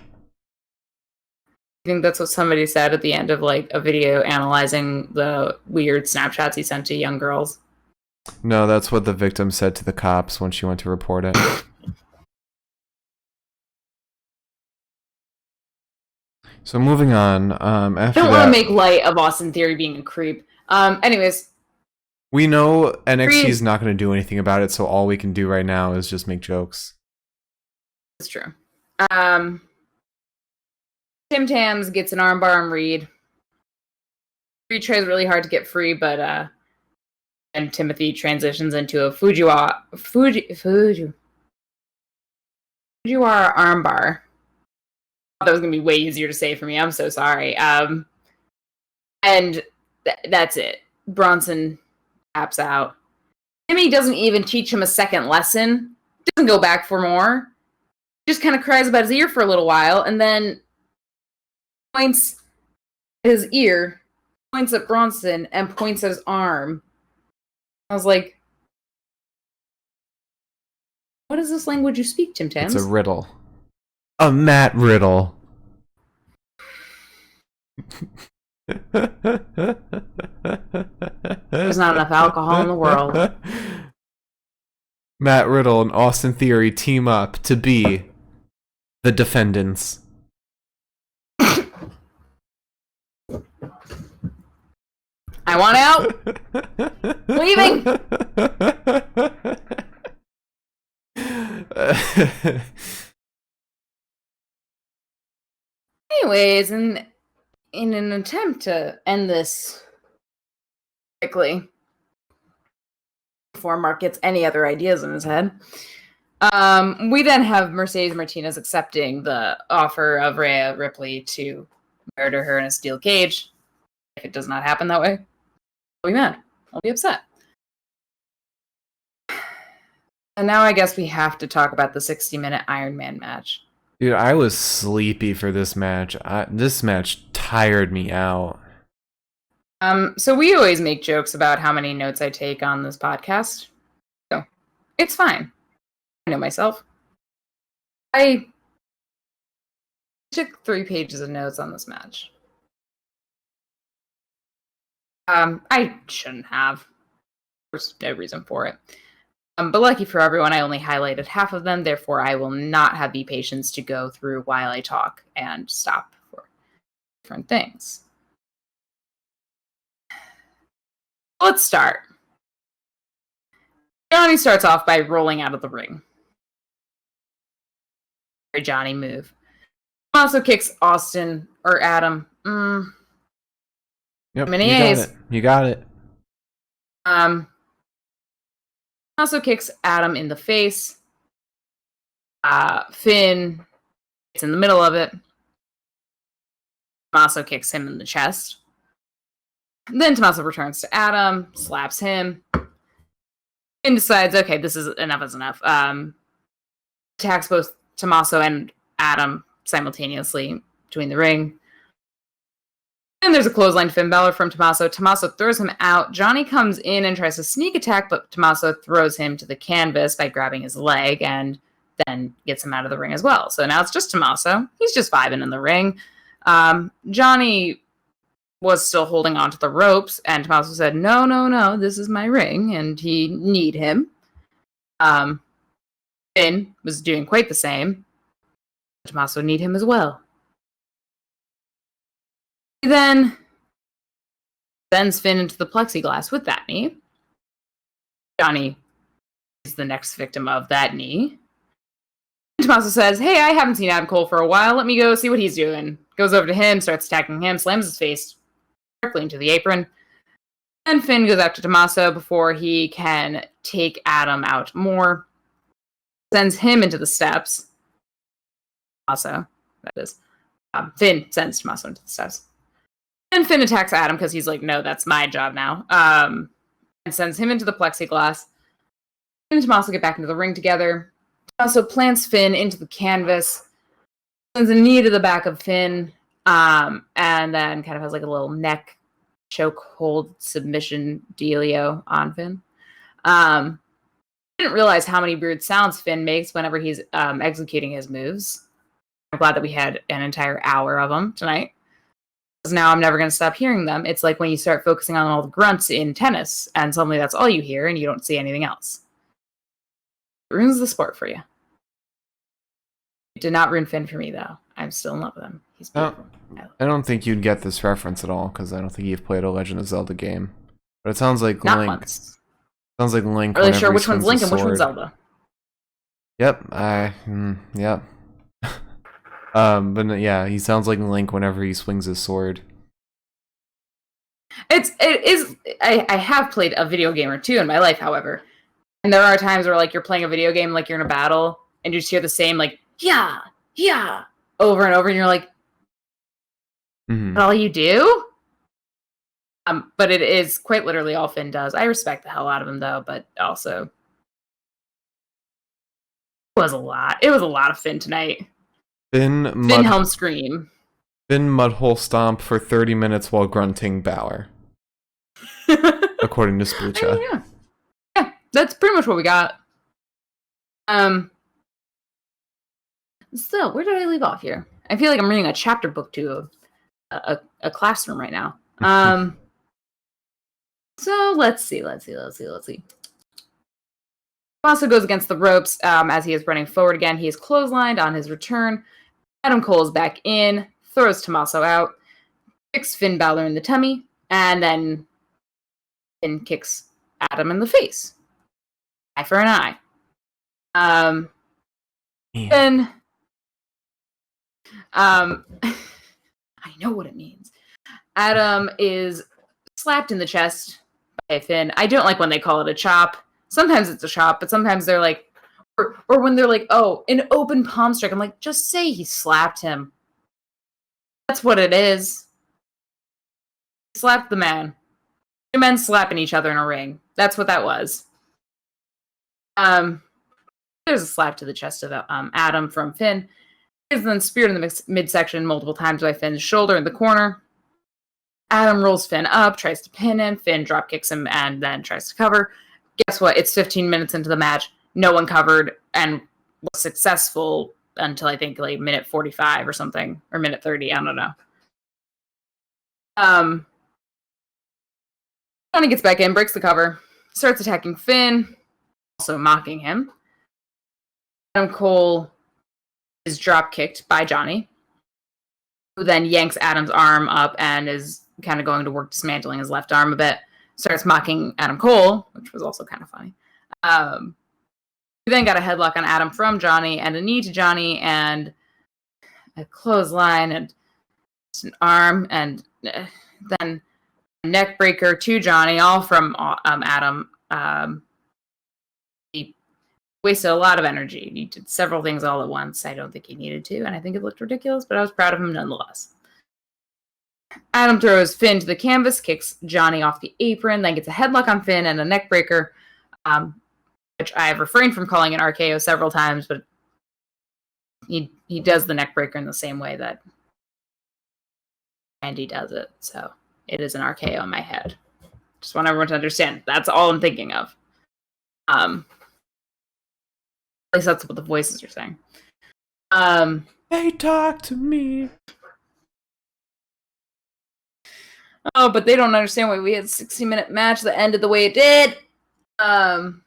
I think that's what somebody said at the end of like a video analyzing the weird Snapchats he sent to young girls. No, that's what the victim said to the cops when she went to report it. So moving on, after I don't that, want to make light of Austin Theory being a creep. Anyways, we know NXT is not going to do anything about it, so all we can do right now is just make jokes. that's true. Tim Tams gets an armbar on Reed. Reed tries really hard to get free, but and Timothy transitions into a Fujiwara armbar. That was gonna be way easier to say for me. I'm so sorry. And that's it. Bronson taps out. Timmy doesn't even teach him a second lesson. Doesn't go back for more. Just kind of cries about his ear for a little while, and then points at his ear, points at Bronson, and points at his arm. I was like, what is this language you speak, Tim Tams? It's a riddle. A Matt riddle. There's not enough alcohol in the world. Matt Riddle and Austin Theory team up to be the defendants. I want out. Leaving. Anyways, in an attempt to end this quickly, before Mark gets any other ideas in his head, we then have Mercedes Martinez accepting the offer of Rhea Ripley to murder her in a steel cage. If it does not happen that way, I'll be mad. I'll be upset. And now I guess we have to talk about the 60-minute Iron Man match. Dude, I was sleepy for this match. This match tired me out. So we always make jokes about how many notes I take on this podcast. So it's fine. I know myself. I took 3 pages of notes on this match. I shouldn't have. There's no reason for it. But lucky for everyone, I only highlighted half of them. Therefore, I will not have the patience to go through while I talk and stop for different things. Let's start. Johnny starts off by rolling out of the ring. Very Johnny move. Also kicks Austin or Adam. Yep, many you A's. got it. You got it. Also kicks Adam in the face. Finn gets in the middle of it. Tommaso kicks him in the chest. Then Tommaso returns to Adam, slaps him. Finn decides, okay, this is enough. Attacks both Tommaso and Adam simultaneously between the ring. And there's a clothesline Finn Balor from Tommaso. Tommaso throws him out. Johnny comes in and tries to sneak attack, but Tommaso throws him to the canvas by grabbing his leg and then gets him out of the ring as well. So now it's just Tommaso. He's just vibing in the ring. Johnny was still holding onto the ropes, and Tommaso said, no, this is my ring, and he need him. Finn was doing quite the same. Tommaso need him as well. He then sends Finn into the plexiglass with that knee. Johnny is the next victim of that knee. Tommaso says, hey, I haven't seen Adam Cole for a while. Let me go see what he's doing. Goes over to him, starts attacking him, slams his face directly into the apron. And Finn goes after Tommaso before he can take Adam out more. Sends him into the steps. Tommaso, that is. Finn sends Tommaso into the steps. And Finn attacks Adam because he's like, no, that's my job now. And sends him into the plexiglass. Finn and Tommaso get back into the ring together. Tommaso plants Finn into the canvas. Sends a knee to the back of Finn. And then kind of has like a little neck chokehold submission dealio on Finn. Finn didn't realize how many weird sounds Finn makes whenever he's executing his moves. I'm glad that we had an entire hour of them tonight. Because now I'm never going to stop hearing them. It's like when you start focusing on all the grunts in tennis, and suddenly that's all you hear, and you don't see anything else. It ruins the sport for you. It did not ruin Finn for me, though. I'm still in love with him. He's beautiful. I don't think you'd get this reference at all, because I don't think you've played a Legend of Zelda game. But it sounds like Not Link. once. Sounds like Link. Really sure he which one's swings Link a and which one's sword. Zelda. Yep. Yep. But no, yeah, he sounds like Link whenever he swings his sword. It is. I have played a video game or two in my life, however, and there are times where like you're playing a video game, like you're in a battle, and you just hear the same like yeah, over and over, and you're like, Mm-hmm. all you do? But it is quite literally all Finn does. I respect the hell out of him though, but also it was a lot. It was a lot of Finn tonight. Finn Helm scream. Finn mudhole stomp for 30 minutes while grunting Balor, according to Splucha. Yeah, that's pretty much what we got. So where did I leave off here? I feel like I'm reading a chapter book to a classroom right now. So let's see. Also goes against the ropes as he is running forward again. He is clotheslined on his return. Adam Cole is back in, throws Tommaso out, kicks Finn Balor in the tummy, and then Finn kicks Adam in the face. Eye for an eye. Then I know what it means. Adam is slapped in the chest by Finn. I don't like when they call it a chop. Sometimes it's a chop, but sometimes they're like, or when they're like, oh, an open palm strike. I'm like, just say he slapped him. That's what it is. He slapped the man. Two men slapping each other in a ring. That's what that was. There's a slap to the chest of Adam from Finn. He's then speared in the midsection multiple times by Finn's shoulder in the corner. Adam rolls Finn up, tries to pin him. Finn drop kicks him and then tries to cover. Guess what? It's 15 minutes into the match. No one covered and was successful until I think like minute 45 or something, or minute 30. I don't know. Johnny gets back in, breaks the cover, starts attacking Finn, also mocking him. Adam Cole is drop kicked by Johnny, who then yanks Adam's arm up and is kind of going to work dismantling his left arm a bit. Starts mocking Adam Cole, which was also kind of funny. We then got a headlock on Adam from Johnny and a knee to Johnny and a clothesline and an arm and then a neck breaker to Johnny, all from Adam. He wasted a lot of energy. He did several things all at once. I don't think he needed to, and I think it looked ridiculous, but I was proud of him nonetheless. Adam throws Finn to the canvas, kicks Johnny off the apron, then gets a headlock on Finn and a neck breaker, which I have refrained from calling an RKO several times, but he does the neck breaker in the same way that Andy does it, so it is an RKO in my head. Just want everyone to understand. That's all I'm thinking of. At least that's what the voices are saying. They talk to me. Oh, but they don't understand why we had a 60-minute match that ended the way it did. Then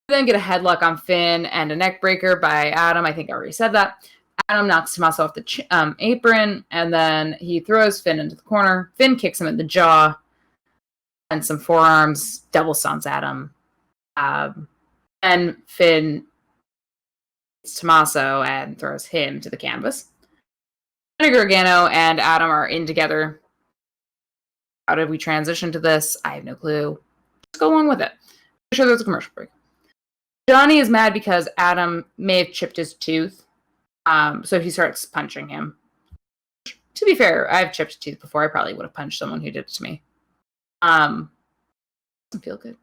get a headlock on Finn and a neck breaker by Adam. I think I already said that. Adam knocks Tommaso off the apron, and then he throws Finn into the corner. Finn kicks him in the jaw, and some forearms, double stomps Adam. And Finn hits Tommaso and throws him to the canvas. Gargano and Adam are in together. How did we transition to this? I have no clue. Let's go along with it. I'm sure there's a commercial break. Johnny is mad because Adam may have chipped his tooth. So he starts punching him. To be fair, I've chipped a tooth before. I probably would have punched someone who did it to me. Doesn't feel good.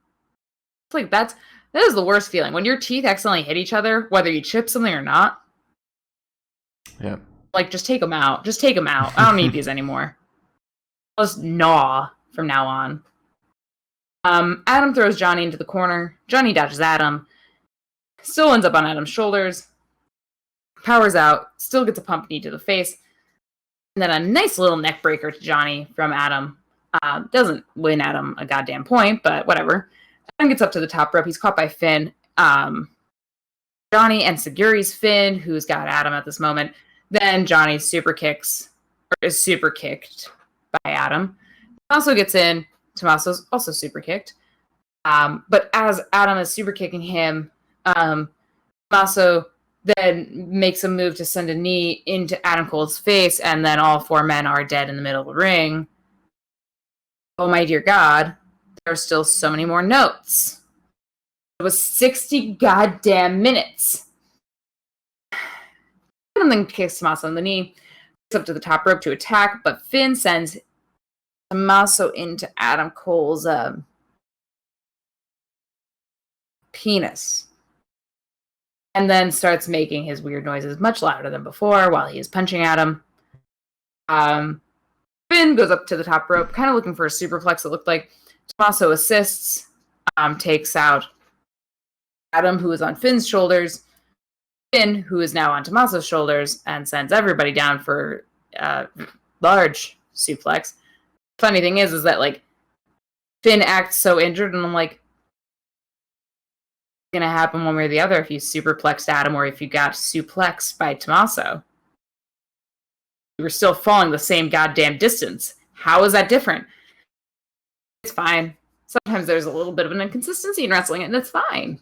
It's like that is the worst feeling. When your teeth accidentally hit each other, whether you chip something or not. Yeah. Like, just take them out. Just take them out. I don't need these anymore. I'll just gnaw from now on. Adam throws Johnny into the corner. Johnny dodges Adam. Still ends up on Adam's shoulders. Powers out. Still gets a pump knee to the face. And then a nice little neck breaker to Johnny from Adam. Doesn't win Adam a goddamn point, but whatever. Adam gets up to the top rope. He's caught by Finn. Johnny and Seguri's Finn, who's got Adam at this moment. Then Johnny is super kicked by Adam. Also gets in. Tommaso's also super kicked. But as Adam is super kicking him, Tommaso then makes a move to send a knee into Adam Cole's face, and then all four men are dead in the middle of the ring. Oh my dear God, there are still so many more notes. It was 60 goddamn minutes. And then kicks Tommaso in the knee, gets up to the top rope to attack, but Finn sends Tommaso into Adam Cole's penis. And then starts making his weird noises much louder than before while he is punching at him. Finn goes up to the top rope, kind of looking for a superplex, it looked like. Tommaso assists, takes out Adam, who is on Finn's shoulders, Finn, who is now on Tommaso's shoulders, and sends everybody down for large suplex. Funny thing is that, like, Finn acts so injured, and I'm like, it's gonna happen one way or the other if you superplexed Adam or if you got suplexed by Tommaso. You were still falling the same goddamn distance. How is that different? It's fine. Sometimes there's a little bit of an inconsistency in wrestling, and it's fine.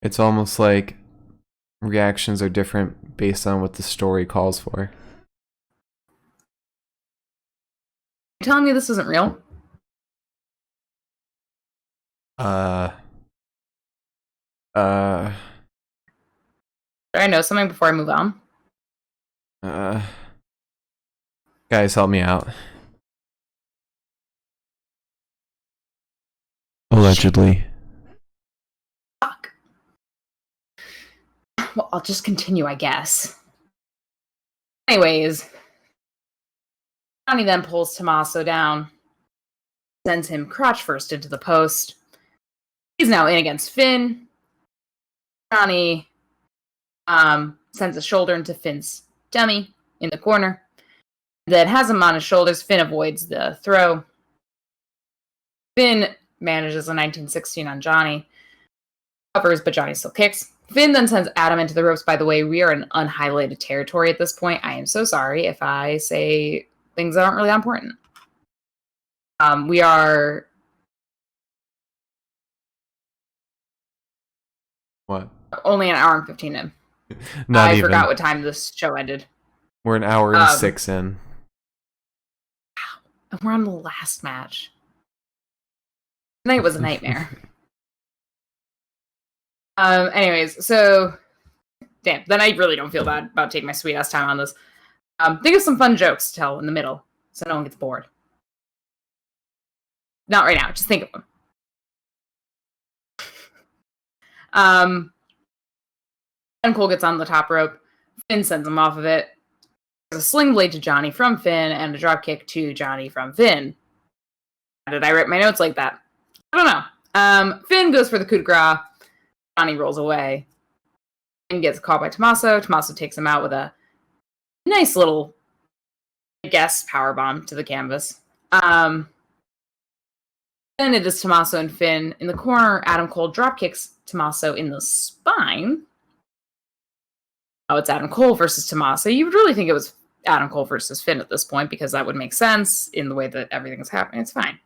It's almost like reactions are different based on what the story calls for. You're telling me this isn't real? Should I know something before I move on? Guys, help me out. Allegedly. Fuck. Well, I'll just continue, I guess. Anyways, Johnny then pulls Tommaso down, sends him crotch first into the post. He's now in against Finn. Johnny sends a shoulder into Finn's dummy in the corner. Then has him on his shoulders. Finn avoids the throw. Finn manages a 1916 on Johnny. Covers, but Johnny still kicks. Finn then sends Adam into the ropes. By the way, we are in unhighlighted territory at this point. I am so sorry if I say things that aren't really important. We are... What? Only an hour and 15 in. I forgot what time this show ended. We're an hour and 6 in. And we're on the last match. Tonight was a nightmare. Anyways, so... Damn, then I really don't feel bad about taking my sweet-ass time on this. Think of some fun jokes to tell in the middle, so no one gets bored. Not right now, just think of them. Adam Cole gets on the top rope. Finn sends him off of it. There's a sling blade to Johnny from Finn and a drop kick to Johnny from Finn. How did I write my notes like that? I don't know. Finn goes for the coup de grace. Johnny rolls away. Finn gets caught by Tommaso. Tommaso takes him out with a nice little, I guess, powerbomb to the canvas. Then it is Tommaso and Finn in the corner. Adam Cole drop kicks Tommaso in the spine. Oh, it's Adam Cole versus Tommaso. You would really think it was Adam Cole versus Finn at this point, because that would make sense in the way that everything is happening. It's fine.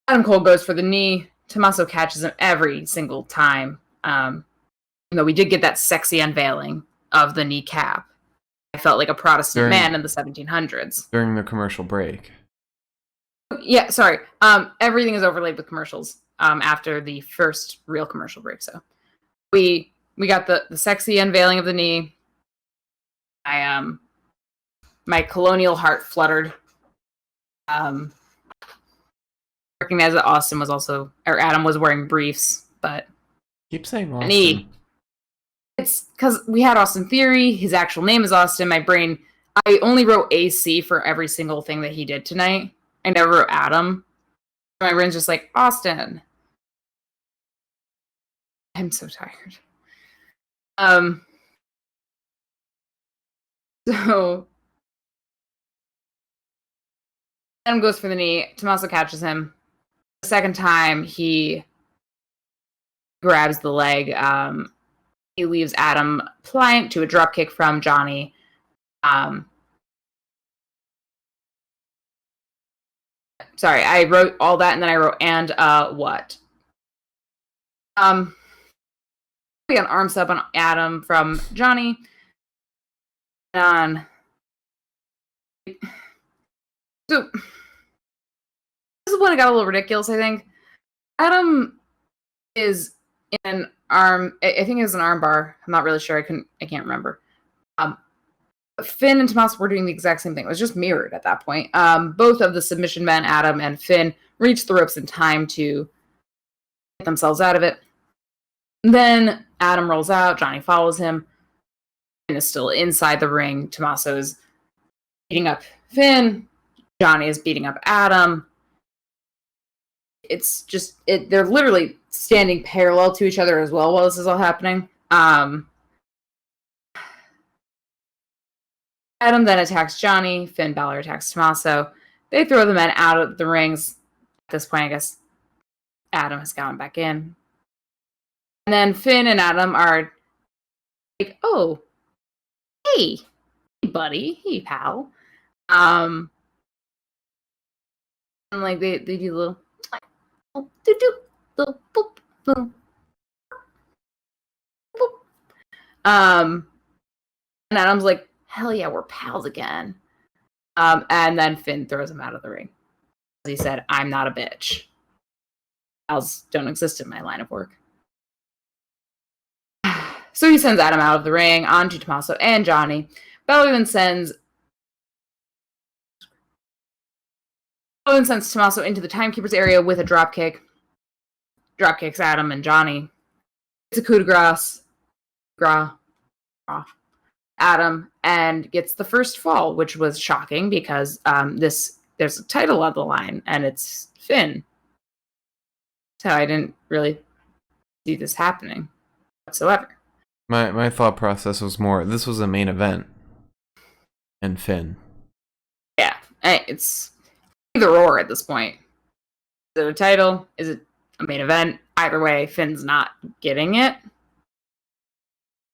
Adam Cole goes for the knee. Tommaso catches him every single time. Though we did get that sexy unveiling of the kneecap. I felt like a Protestant man in the 1700s. During the commercial break. Yeah, sorry. Everything is overlaid with commercials after the first real commercial break. So we got the sexy unveiling of the knee. My colonial heart fluttered. Recognize that Adam was wearing briefs, but Keep saying Austin. knee. It's because we had Austin Theory. His actual name is Austin. My brain, I only wrote AC for every single thing that he did tonight. I never wrote Adam. My brain's just like, Austin. I'm so tired. So Adam goes for the knee. Tommaso catches him. The second time, he grabs the leg. He leaves Adam pliant to a dropkick from Johnny. Sorry, I wrote all that, and then I wrote, and what? We got an arm sub on Adam from Johnny. So this is when it got a little ridiculous, I think. Adam is in an arm, I think it was an arm bar. I'm not really sure. I can't remember. Finn and Tommaso were doing the exact same thing. It was just mirrored at that point. Both of the submission men, Adam and Finn, reached the ropes in time to get themselves out of it. Then Adam rolls out. Johnny follows him. Finn is still inside the ring. Tommaso is beating up Finn. Johnny is beating up Adam. It's just, they're literally standing parallel to each other as well while this is all happening. Adam then attacks Johnny. Finn Balor attacks Tommaso. They throw the men out of the rings. At this point, I guess Adam has gotten back in. And then Finn and Adam are like, oh, hey buddy, hey, pal. And like, they do a little, little boop, boop, boop. And Adam's like, hell yeah, we're pals again. And then Finn throws him out of the ring. He said, I'm not a bitch. Pals don't exist in my line of work. So he sends Adam out of the ring onto Tommaso and Johnny. Balor then sends Tommaso into the timekeeper's area with a dropkick. Dropkicks Adam and Johnny. It's a coup de grace. Adam, and gets the first fall, which was shocking because there's a title on the line, and it's Finn. So I didn't really see this happening whatsoever. My thought process was more, this was a main event. And Finn. Yeah, it's either or at this point. Is it a title? Is it a main event? Either way, Finn's not getting it.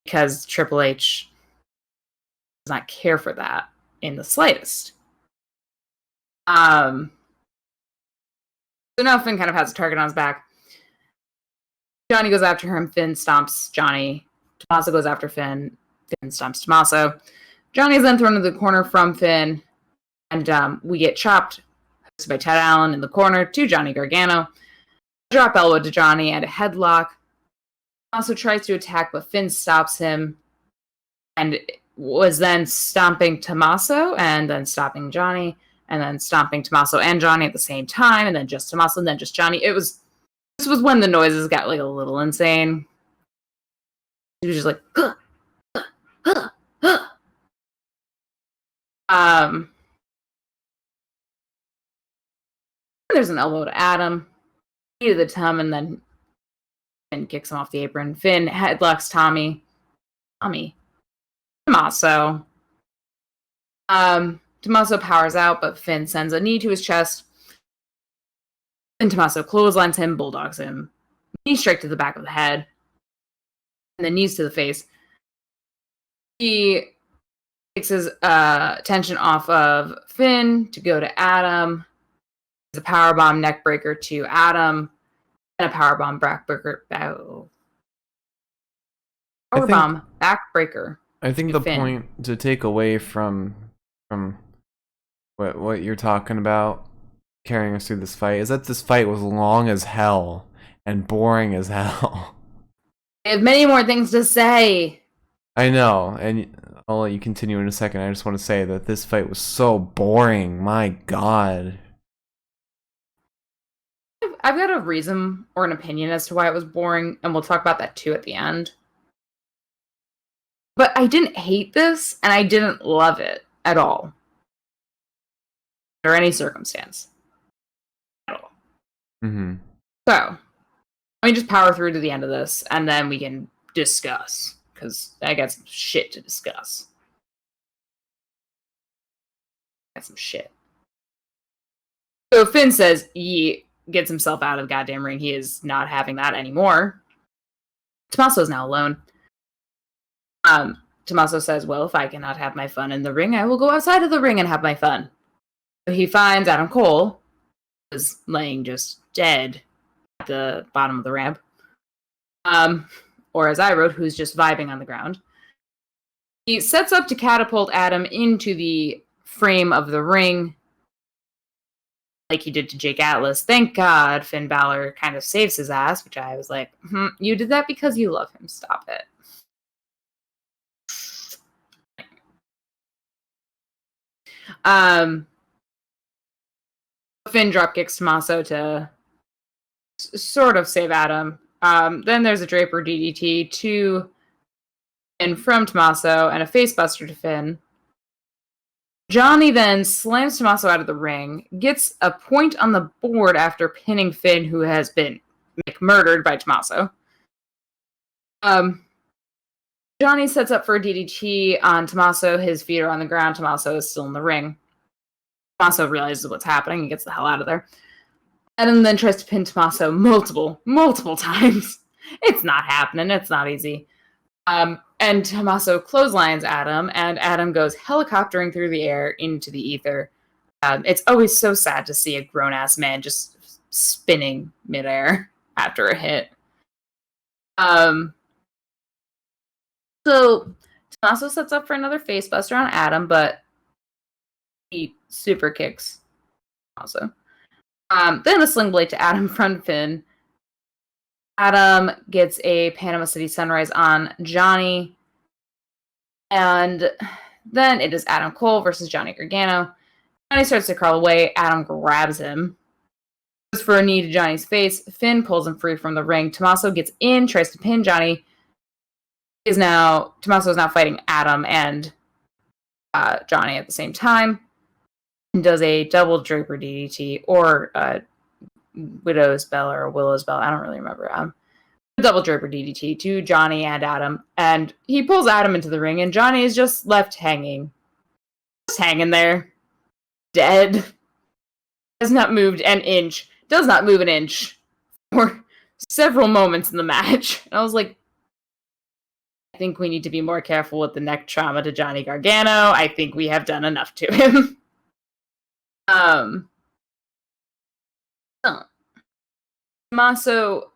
Because Triple H does not care for that in the slightest. So now Finn kind of has a target on his back. Johnny goes after him. Finn stomps Johnny. Tommaso goes after Finn. Finn stomps Tommaso. Johnny is then thrown into the corner from Finn. And we get chopped by Ted Allen in the corner to Johnny Gargano. Drop elbow to Johnny and a headlock. Tommaso tries to attack, but Finn stops him. And was then stomping Tommaso and then stopping Johnny. And then stomping Tommaso and Johnny at the same time. And then just Tommaso and then just Johnny. This was when the noises got like a little insane. He was just like, huh, huh, huh, huh. There's an elbow to Adam, knee to the tum, and then Finn kicks him off the apron. Finn headlocks Tommaso. Tommaso powers out, but Finn sends a knee to his chest. And Tommaso clotheslines him, bulldogs him. Knee straight to the back of the head. And then knees to the face. He takes his attention off of Finn to go to Adam. There's a powerbomb neckbreaker to Adam. And a powerbomb backbreaker. Powerbomb backbreaker. I think the point to take away from what you're talking about carrying us through this fight is that this fight was long as hell and boring as hell. I have many more things to say. I know, and I'll let you continue in a second. I just want to say that this fight was so boring. My God. I've got a reason or an opinion as to why it was boring, and we'll talk about that too at the end. But I didn't hate this, and I didn't love it at all. Under any circumstance. At all. Mm-hmm. So, let me just power through to the end of this, and then we can discuss, because I got some shit to discuss. Got some shit. So Finn says he gets himself out of the goddamn ring. He is not having that anymore. Tommaso is now alone. Tommaso says, well, if I cannot have my fun in the ring, I will go outside of the ring and have my fun. So he finds Adam Cole is laying just dead at the bottom of the ramp. Or as I wrote, who's just vibing on the ground. He sets up to catapult Adam into the frame of the ring, like he did to Jake Atlas. Thank God Finn Balor kind of saves his ass, which I was like, you did that because you love him. Stop it. Finn dropkicks Tommaso to sort of save Adam. Then there's a Draper DDT to Finn from Tommaso and a facebuster to Finn. Johnny then slams Tommaso out of the ring, gets a point on the board after pinning Finn, who has been murdered by Tommaso. Johnny sets up for a DDT on Tommaso. His feet are on the ground. Tommaso is still in the ring. Tommaso realizes what's happening and gets the hell out of there. Adam then tries to pin Tommaso multiple times. It's not happening. It's not easy. And Tommaso clotheslines Adam, and Adam goes helicoptering through the air into the ether. It's always so sad to see a grown-ass man just spinning midair after a hit. So Tommaso sets up for another facebuster on Adam, but he super kicks Tommaso. Then a sling blade to Adam from Finn. Adam gets a Panama City Sunrise on Johnny. And then it is Adam Cole versus Johnny Gargano. Johnny starts to crawl away. Adam grabs him. Goes for a knee to Johnny's face. Finn pulls him free from the ring. Tommaso gets in, tries to pin Johnny. Tommaso is now fighting Adam and Johnny at the same time. And does a double Draper DDT or Widow's Bell or Willow's Bell. I don't really remember. Double Draper DDT to Johnny and Adam. And he pulls Adam into the ring, and Johnny is just left hanging. Just hanging there. Dead. Has not moved an inch. Does not move an inch. For several moments in the match. And I was like, I think we need to be more careful with the neck trauma to Johnny Gargano. I think we have done enough to him. Tommaso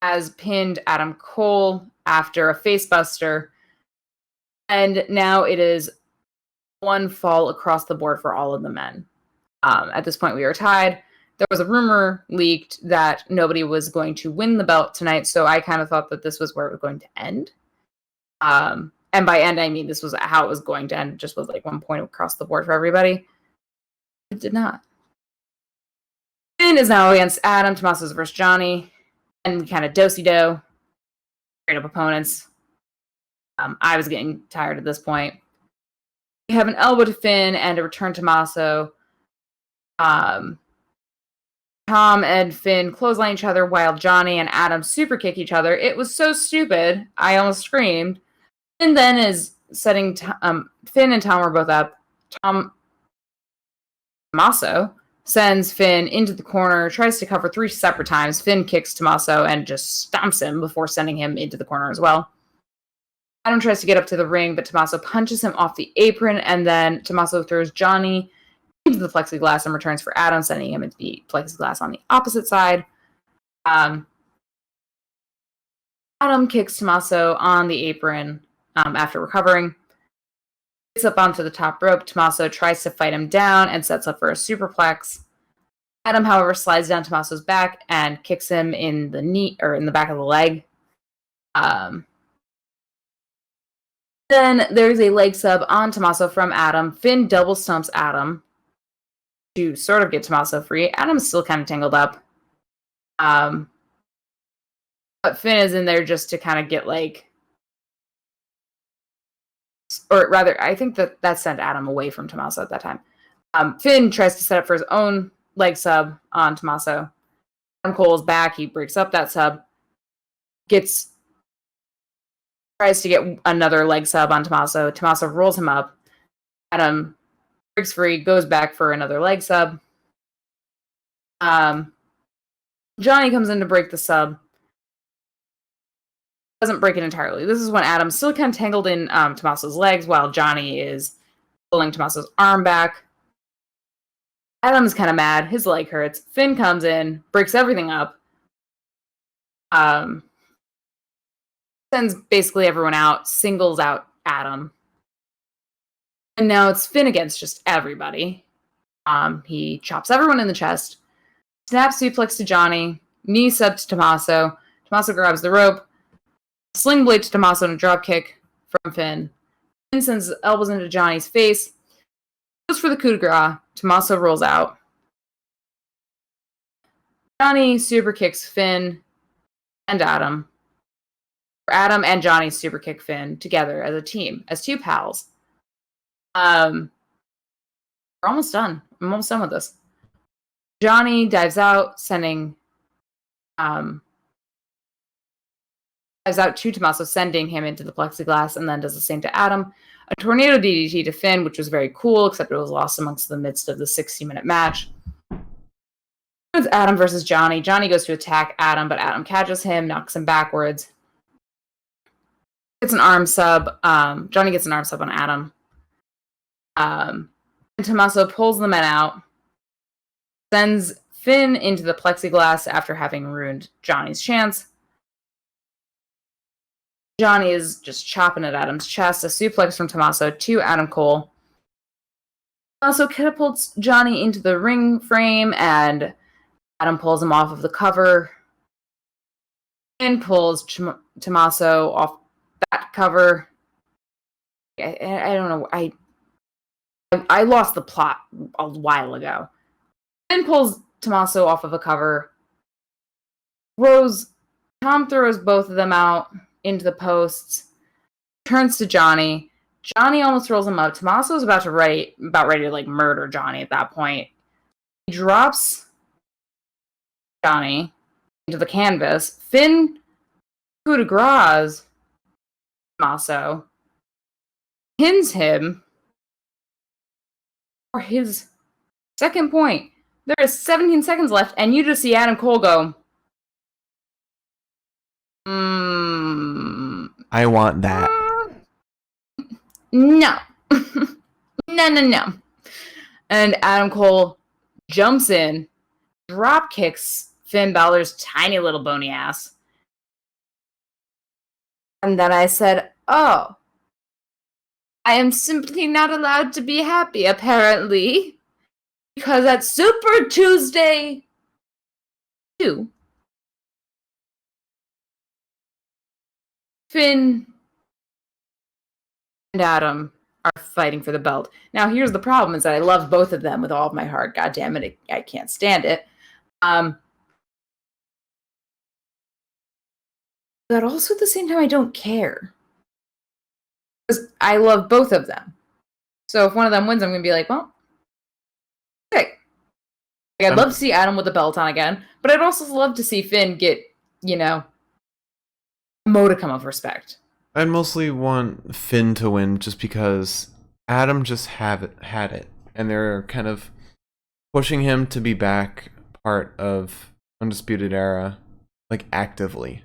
has pinned Adam Cole after a facebuster, and now it is one fall across the board for all of the men. At this point, we are tied. There was a rumor leaked that nobody was going to win the belt tonight, so I kind of thought that this was where it was going to end. And by end, I mean this was how it was going to end. It just was like one point across the board for everybody. It did not. Finn is now against Adam. Tommaso's versus Johnny. And kind of do-si-do. Straight up opponents. I was getting tired at this point. We have an elbow to Finn and a return to Tommaso. Tom and Finn clothesline each other while Johnny and Adam super kick each other. It was so stupid. I almost screamed. Finn then is setting... Finn and Tom are both up. Tommaso sends Finn into the corner, tries to cover 3 separate times. Finn kicks Tommaso and just stomps him before sending him into the corner as well. Adam tries to get up to the ring, but Tommaso punches him off the apron, and then Tommaso throws Johnny into the plexiglass and returns for Adam, sending him into the plexiglass on the opposite side. Adam kicks Tommaso on the apron after recovering. Gets up onto the top rope. Tommaso tries to fight him down and sets up for a superplex. Adam, however, slides down Tommaso's back and kicks him in the knee or in the back of the leg. Then there's a leg sub on Tommaso from Adam. Finn double stumps Adam to sort of get Tommaso free. Adam's still kind of tangled up. But Finn is in there just to kind of get or rather, I think that sent Adam away from Tommaso at that time. Finn tries to set up for his own leg sub on Tommaso. Adam Cole's back. He breaks up that sub. Tries to get another leg sub on Tommaso. Tommaso rolls him up. Adam breaks free, goes back for another leg sub. Johnny comes in to break the sub. Doesn't break it entirely. This is when Adam's still kind of tangled in Tommaso's legs while Johnny is pulling Tommaso's arm back. Adam's kind of mad. His leg hurts. Finn comes in, breaks everything up. Sends basically everyone out, singles out Adam. And now it's Finn against just everybody. He chops everyone in the chest, snap suplex to Johnny, knee sub to Tommaso. Tommaso grabs the rope, sling blade to Tommaso and a drop kick from Finn. Finn sends elbows into Johnny's face, goes for the coup de grace. Tommaso rolls out. Johnny super kicks Finn and Adam. Adam and Johnny super kick Finn together as a team, as two pals. We're almost done. I'm almost done with this. Johnny dives out, dives out to Tommaso, sending him into the plexiglass, and then does the same to Adam. A tornado DDT to Finn, which was very cool, except it was lost amongst the midst of the 60-minute match. It's Adam versus Johnny. Johnny goes to attack Adam, but Adam catches him, knocks him backwards. Gets an arm sub. Johnny gets an arm sub on Adam. And Tommaso pulls the men out, sends Finn into the plexiglass after having ruined Johnny's chance. Johnny is just chopping at Adam's chest. A suplex from Tommaso to Adam Cole. Tommaso catapults Johnny into the ring frame, and Adam pulls him off of the cover. And pulls Tommaso off that cover. I don't know. I lost the plot a while ago. Then pulls Tommaso off of a cover. Tom throws both of them out into the posts. Turns to Johnny. Johnny almost rolls him up. Tommaso's about ready to like murder Johnny at that point. He drops Johnny into the canvas. Finn coup de grace Tommaso. Pins him for his second point. There is 17 seconds left, and you just see Adam Cole go, I want that. No. No. And Adam Cole jumps in, drop kicks Finn Balor's tiny little bony ass. And then I said, oh, I am simply not allowed to be happy, apparently. Because at Super Tuesday 2, Finn and Adam are fighting for the belt. Now, here's the problem, is that I love both of them with all of my heart. God damn it, I can't stand it. But also at the same time, I don't care. Because I love both of them. So if one of them wins, I'm going to be like, well, okay. Like, I'd love to see Adam with the belt on again, but I'd also love to see Finn get, a modicum of respect. I mostly want Finn to win just because Adam just had it, and they're kind of pushing him to be back part of Undisputed Era, like actively,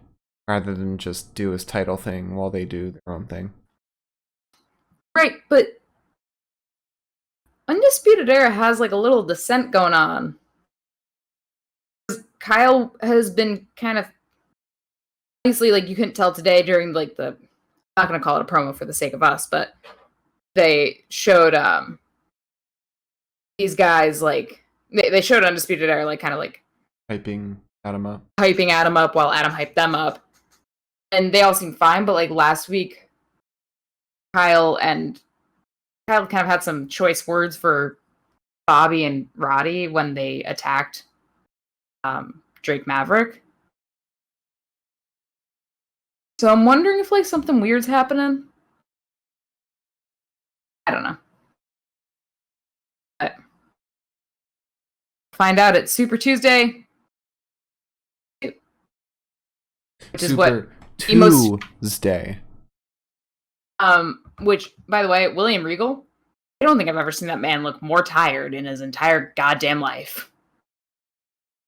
rather than just do his title thing while they do their own thing. Right, but Undisputed Era has like a little descent going on. Kyle has been kind of, obviously, like, you couldn't tell today during like the, I'm not going to call it a promo for the sake of us, but they showed these guys, like, they showed Undisputed Era, like, kind of like hyping Adam up while Adam hyped them up, and they all seemed fine. But like last week, Kyle kind of had some choice words for Bobby and Roddy when they attacked Drake Maverick. So I'm wondering if like something weird's happening. I don't know. But find out at Super Tuesday. which is what Tuesday. Which, by the way, William Regal, I don't think I've ever seen that man look more tired in his entire goddamn life.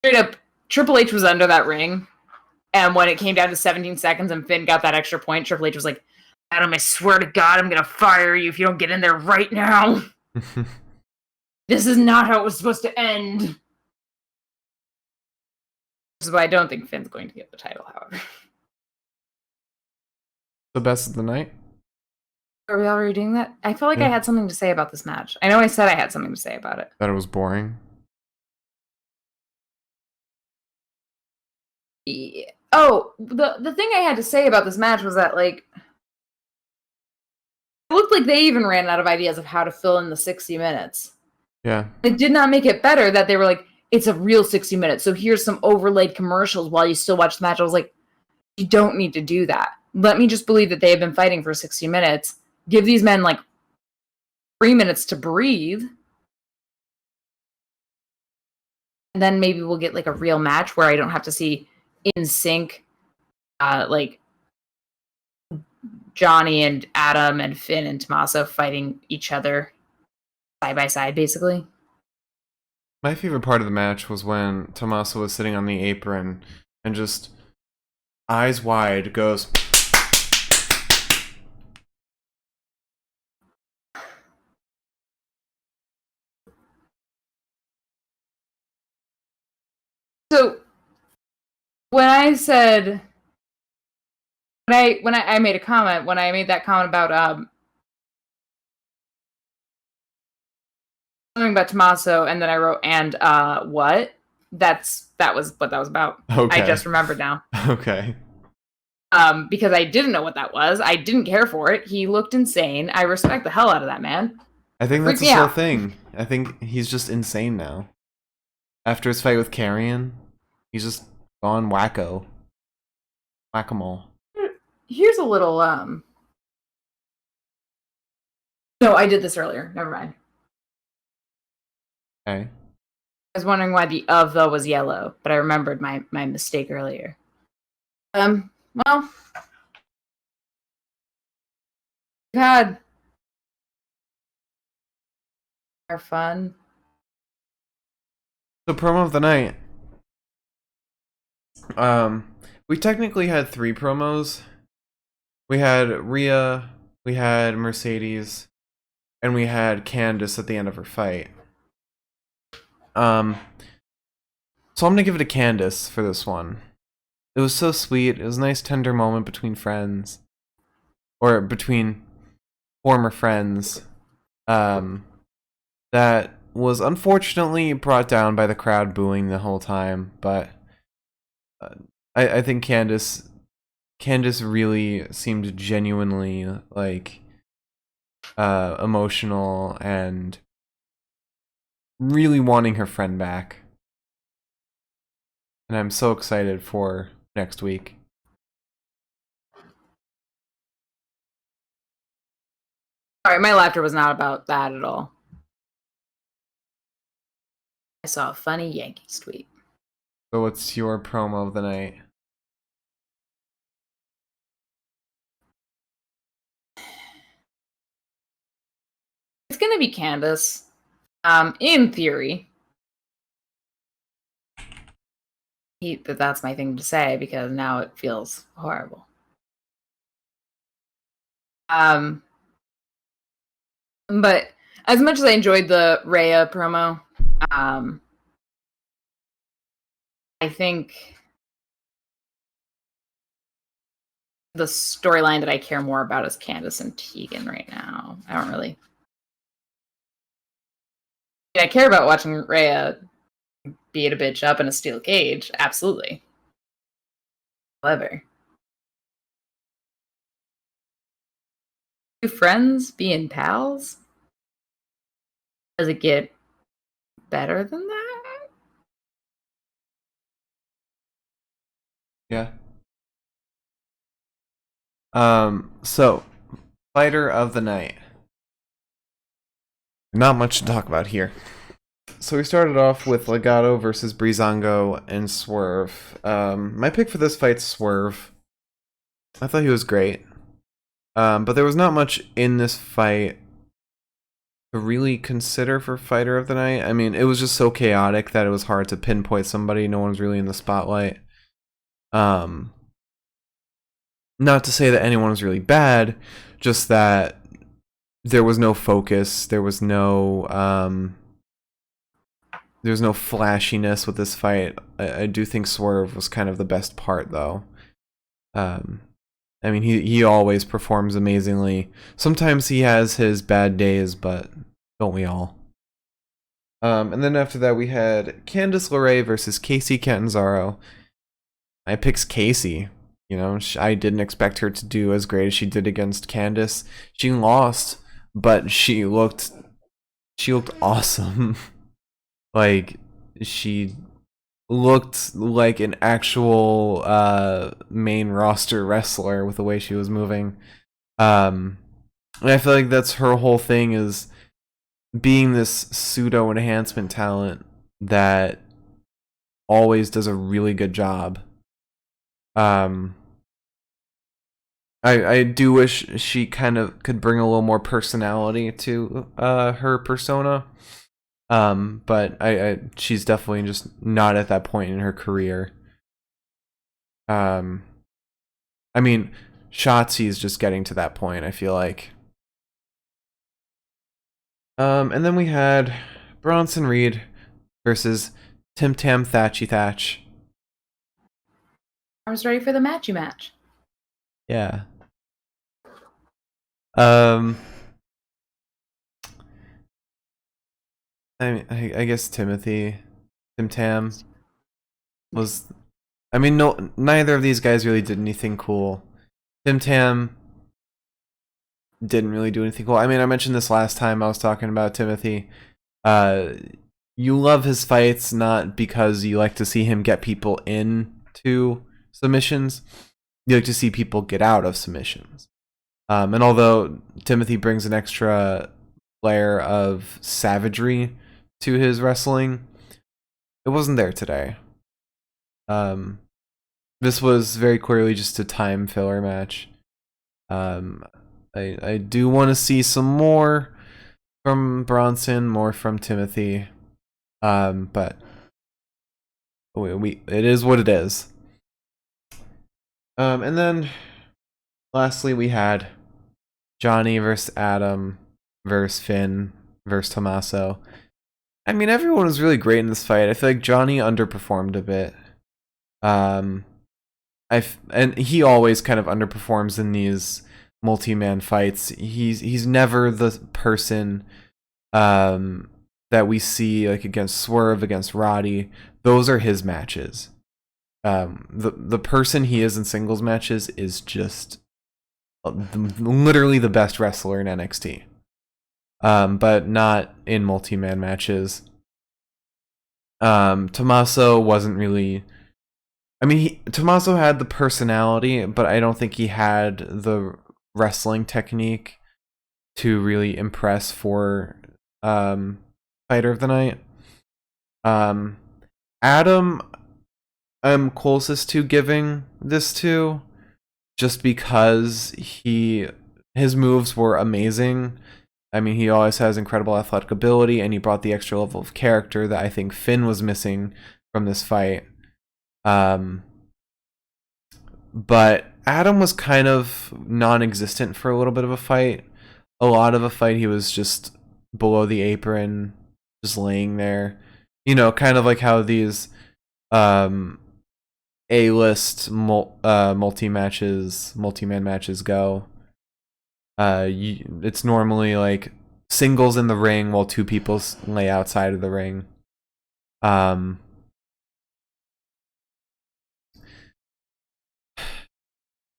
Straight up, Triple H was under that ring, and when it came down to 17 seconds and Finn got that extra point, Triple H was like, Adam, I swear to God, I'm gonna fire you if you don't get in there right now. This is not how it was supposed to end. Which is why I don't think Finn's going to get the title, however. The best of the night? Are we already doing that? I feel like I had something to say about this match. I know I said I had something to say about it. That it was boring? Yeah. Oh, the thing I had to say about this match was that, like, it looked like they even ran out of ideas of how to fill in the 60 minutes. Yeah. It did not make it better that they were like, it's a real 60 minutes, so here's some overlaid commercials while you still watch the match. I was like, you don't need to do that. Let me just believe that they have been fighting for 60 minutes. Give these men, like, 3 minutes to breathe. And then maybe we'll get, like, a real match where I don't have to see in sync, like, Johnny and Adam and Finn and Tommaso fighting each other side by side, basically. My favorite part of the match was when Tommaso was sitting on the apron and just eyes wide goes, so when I said when I made a comment, when I made that comment about something about Tommaso, and then I wrote and what? That was what that was about. Okay. I just remembered now. Okay. Because I didn't know what that was. I didn't care for it. He looked insane. I respect the hell out of that man. I think that's Freaked his me whole out. thing. I think he's just insane now. After his fight with Carrion, he's just gone wacko. Whack-a-mole. Here's a little No, I did this earlier. Never mind. Okay. I was wondering why the of the was yellow, but I remembered my mistake earlier. Well, we've had our fun. So promo of the night. We technically had 3 promos. We had Rhea, we had Mercedes, and we had Candice at the end of her fight. So I'm gonna give it to Candice for this one. It was so sweet. It was a nice tender moment between friends. Or between former friends. That was unfortunately brought down by the crowd booing the whole time, but I think Candice really seemed genuinely like emotional and really wanting her friend back. And I'm so excited for next week. Sorry, my laughter was not about that at all. I saw a funny Yankees tweet. So what's your promo of the night? It's gonna be Candice. In theory. But that's my thing to say because now it feels horrible. But as much as I enjoyed the Rhea promo, I think the storyline that I care more about is Candice and Tegan right now. I don't really. I care about watching Rhea beat a bitch up in a steel cage, absolutely. However, two friends being pals? Does it get better than that? Yeah. So, fighter of the night. Not much to talk about here. So we started off with Legado versus Breezango and Swerve. My pick for this fight's Swerve. I thought he was great. But there was not much in this fight to really consider for fighter of the night. I mean, it was just so chaotic that it was hard to pinpoint somebody. No one was really in the spotlight. Um, Not to say that anyone was really bad, just that there was no focus. There was no flashiness with this fight. I do think Swerve was kind of the best part, though. I mean, he always performs amazingly. Sometimes he has his bad days, but don't we all? And then after that, we had Candice LeRae versus Casey Catanzaro. I picked Casey. You know, I didn't expect her to do as great as she did against Candice. She lost, but she looked awesome. Like, she looked like an actual main roster wrestler with the way she was moving. And I feel like that's her whole thing, is being this pseudo enhancement talent that always does a really good job. I do wish she kind of could bring a little more personality to her persona. But she's definitely just not at that point in her career. I mean, Shotzi's just getting to that point, I feel like. And then we had Bronson Reed versus Tim Tam Thatchy Thatch. I was ready for the matchy match. Yeah. I guess Tim Tam was. I mean, no, neither of these guys really did anything cool. Tim Tam didn't really do anything cool. I mean, I mentioned this last time I was talking about Timothy. You love his fights not because you like to see him get people into submissions. You like to see people get out of submissions. And although Timothy brings an extra layer of savagery to his wrestling, it wasn't there today. This was very clearly just a time filler match. I do want to see some more from Bronson, more from Timothy. But it is what it is. And then lastly we had Johnny versus Adam versus Finn versus Tommaso. I mean, everyone was really great in this fight. I feel like Johnny underperformed a bit. And he always kind of underperforms in these multi-man fights. He's never the person that we see like against Swerve, against Roddy. Those are his matches. The person he is in singles matches is just literally the best wrestler in NXT. But not in multi-man matches. Tommaso wasn't really. I mean, Tommaso had the personality, but I don't think he had the wrestling technique to really impress for fighter of the night. Adam, I'm closest to giving this to, just because his moves were amazing. I mean, he always has incredible athletic ability, and he brought the extra level of character that I think Finn was missing from this fight. But Adam was kind of non-existent for a little bit of a fight. A lot of a fight, he was just below the apron, just laying there. You know, kind of like how these A-list multi-man matches go. It's normally like singles in the ring while two people lay outside of the ring.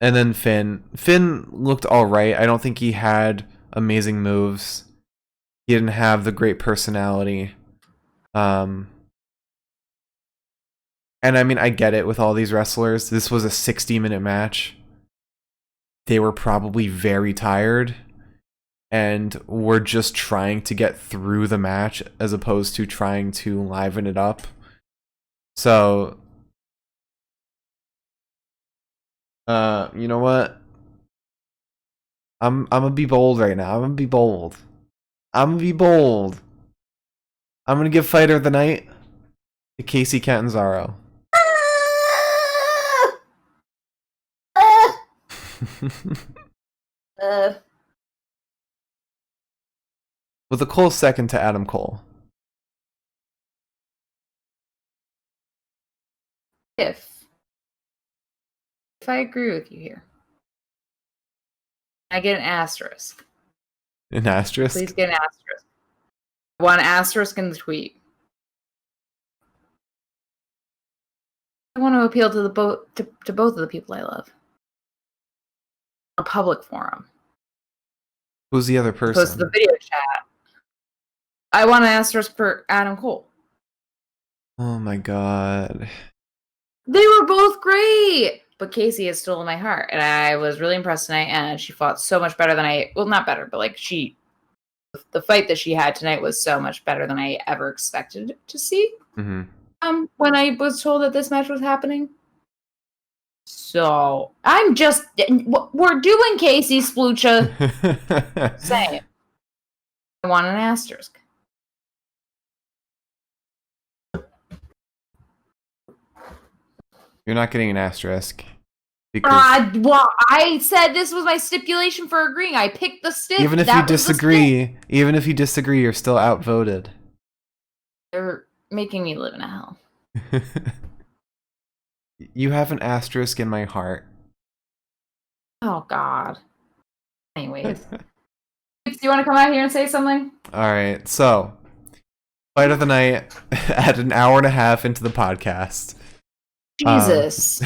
And then Finn looked alright. I don't think he had amazing moves. He didn't have the great personality. And I mean, I get it with all these wrestlers. This was a 60-minute match. They were probably very tired and were just trying to get through the match as opposed to trying to liven it up. So You know what? I'm gonna be bold right now. I'm gonna be bold. I'm gonna be bold. I'm gonna give Fighter of the Night to Casey Catanzaro. With a close second to Adam Cole. If I agree with you here, I get an asterisk. An asterisk? Please get an asterisk. I want an asterisk in the tweet. I want to appeal to to both of the people I love. A public forum. Who's the other Post person? the video chat. I want an asterisk for Adam Cole. Oh my god. They were both great, but Casey is still in my heart, and I was really impressed tonight. And she fought so much better than not better, but like the fight that she had tonight was so much better than I ever expected to see. Mm-hmm. When I was told that this match was happening. So we're doing Casey Splucha. Saying I want an asterisk. You're not getting an asterisk. Because Well, I said this was my stipulation for agreeing. I picked the stick. even if you disagree, you're still outvoted. They're making me live in a hell. You have an asterisk in my heart. Oh, God. Anyways. Do you want to come out here and say something? Alright, so. Fight of the night at an hour and a half into the podcast. Jesus.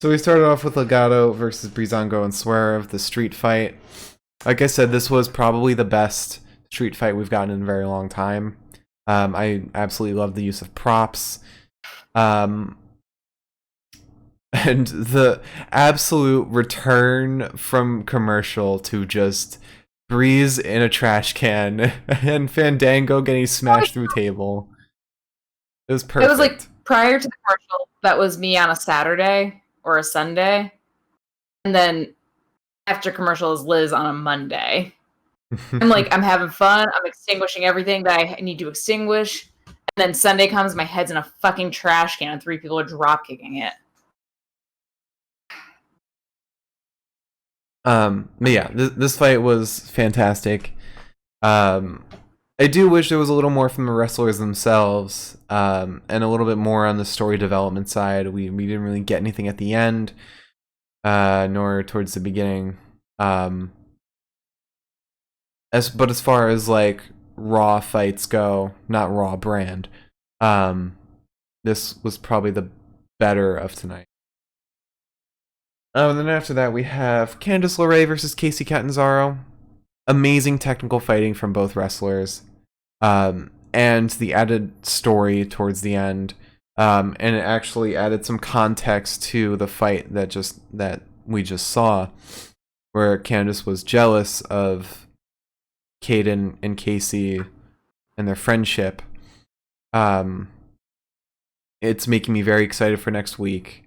So we started off with Legato versus Breezango and Swerve, the street fight. Like I said, this was probably the best street fight we've gotten in a very long time. I absolutely love the use of props. And the absolute return from commercial to just Breeze in a trash can and Fandango getting smashed through a table. It was perfect. It was like prior to the commercial, that was me on a Saturday or a Sunday. And then after commercial is Liz on a Monday. I'm like, I'm having fun. I'm extinguishing everything that I need to extinguish. And then Sunday comes, my head's in a fucking trash can and 3 people are drop kicking it. But yeah, this fight was fantastic. I do wish there was a little more from the wrestlers themselves, and a little bit more on the story development side. We didn't really get anything at the end, nor towards the beginning. But as far as like Raw fights go, not Raw brand, this was probably the better of tonight. And then after that, we have Candice LeRae versus Casey Catanzaro. Amazing technical fighting from both wrestlers. And the added story towards the end. And it actually added some context to the fight that we just saw. Where Candice was jealous of Caden and Casey and their friendship. It's making me very excited for next week.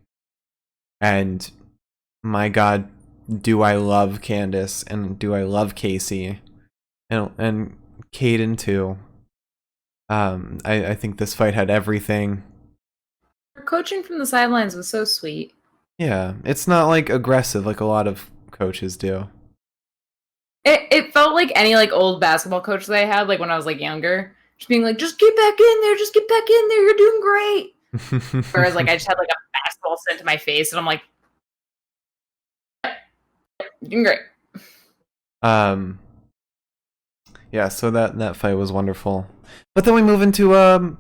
And my God, do I love Candice and do I love Casey and Caden too. I think this fight had everything. Her coaching from the sidelines was so sweet. Yeah, it's not like aggressive like a lot of coaches do. It felt like any like old basketball coach that I had like when I was like younger, just being like, just get back in there, you're doing great. Whereas like I just had like a basketball sent to my face and I'm like, you're doing great. Yeah, so that fight was wonderful. But then we move into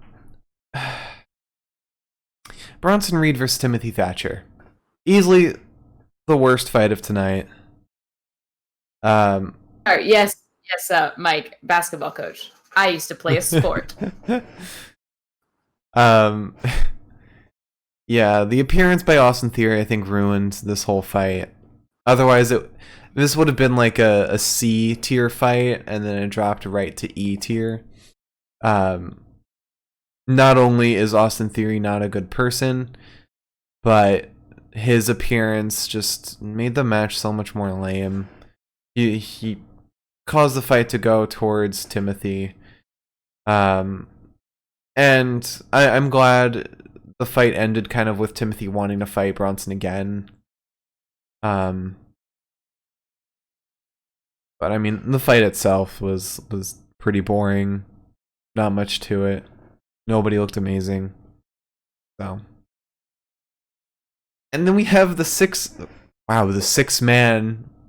Bronson Reed versus Timothy Thatcher. Easily the worst fight of tonight. All right, yes, Mike, basketball coach. I used to play a sport. Yeah, the appearance by Austin Theory I think ruined this whole fight. Otherwise, this would have been like a C tier fight, and then it dropped right to E tier. Not only is Austin Theory not a good person, but his appearance just made the match so much more lame. He caused the fight to go towards Timothy. And I'm glad the fight ended kind of with Timothy wanting to fight Bronson again. But I mean, the fight itself was pretty boring. Not much to it. Nobody looked amazing. So. And then we have the 6-man,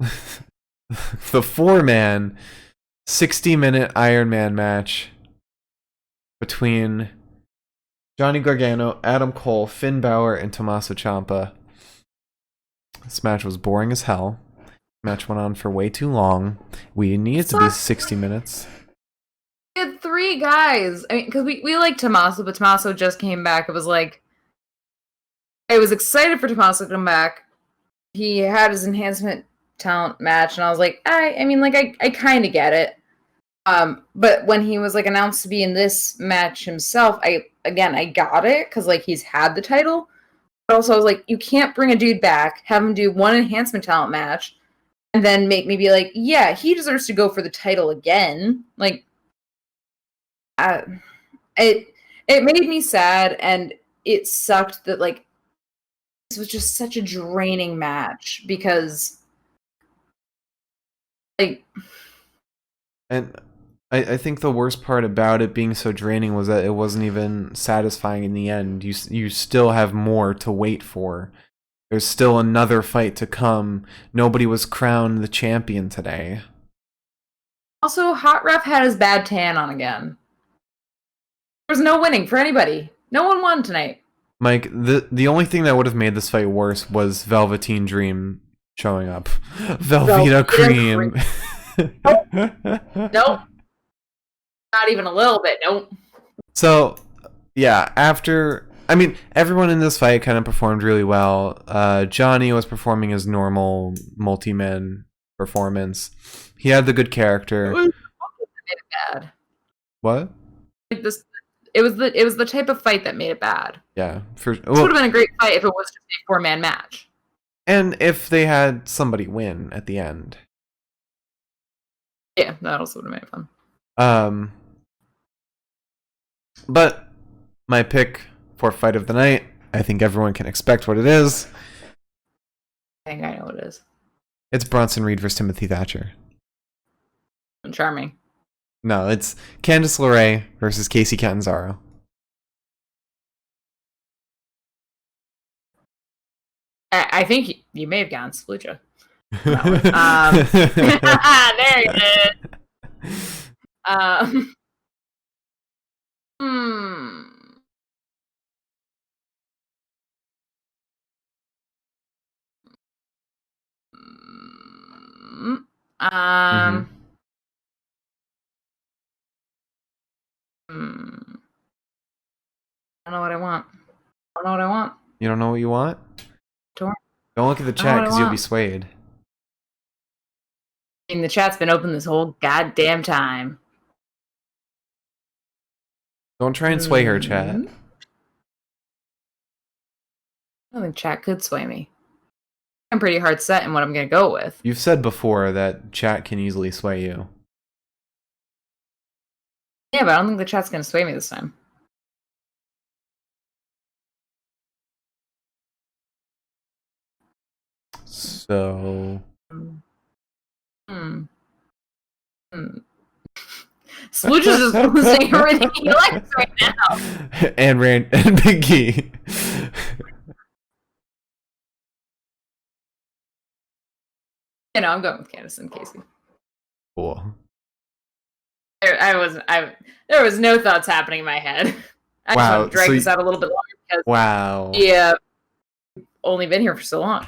the 4-man, 60-minute Iron Man match between Johnny Gargano, Adam Cole, Finn Balor, and Tommaso Ciampa. This match was boring as hell. The match went on for way too long. We needed to be 60 minutes. We had 3 guys. I mean, because we like Tommaso, but Tommaso just came back. It was like, I was excited for Tommaso to come back. He had his enhancement talent match, and I was like, I kind of get it. But when he was like announced to be in this match himself, I got it because like he's had the title. But also, I was like, you can't bring a dude back, have him do one enhancement talent match, and then make me be like, yeah, he deserves to go for the title again. Like, it made me sad, and it sucked that like this was just such a draining match because, like, and I think the worst part about it being so draining was that it wasn't even satisfying in the end. You still have more to wait for. There's still another fight to come. Nobody was crowned the champion today. Also, Hot Ref had his bad tan on again. There was no winning for anybody. No one won tonight. Mike, the only thing that would have made this fight worse was Velveteen Dream showing up. Velveeta Cream. Nope. Not even a little bit. Nope. So, yeah, everyone in this fight kind of performed really well. Johnny was performing his normal multi-man performance. He had the good character. It made it bad. What? Like this, it was the type of fight that made it bad. Yeah, this would have been a great fight if it was just a 4-man match. And if they had somebody win at the end. Yeah, that also would have made it fun. But my pick for fight of the night, I think everyone can expect what it is. I think I know what it is. It's Bronson Reed versus Timothy Thatcher. Charming. No, it's Candice LeRae versus Casey Catanzaro. I think you may have gotten Splucha. There it is. I don't know what I want. You don't know what you want? Don't look at the chat because you'll be swayed. I mean, the chat's been open this whole goddamn time. Don't try and sway her, chat. I don't think chat could sway me. I'm pretty hard set in what I'm going to go with. You've said before that chat can easily sway you. Yeah, but I don't think the chat's going to sway me this time. So... Splooch is just losing everything he likes right now. and Big E. You know, I'm going with Candice and Casey. Cool. There was no thoughts happening in my head. I just want to drag this out a little bit longer because yeah, only been here for so long.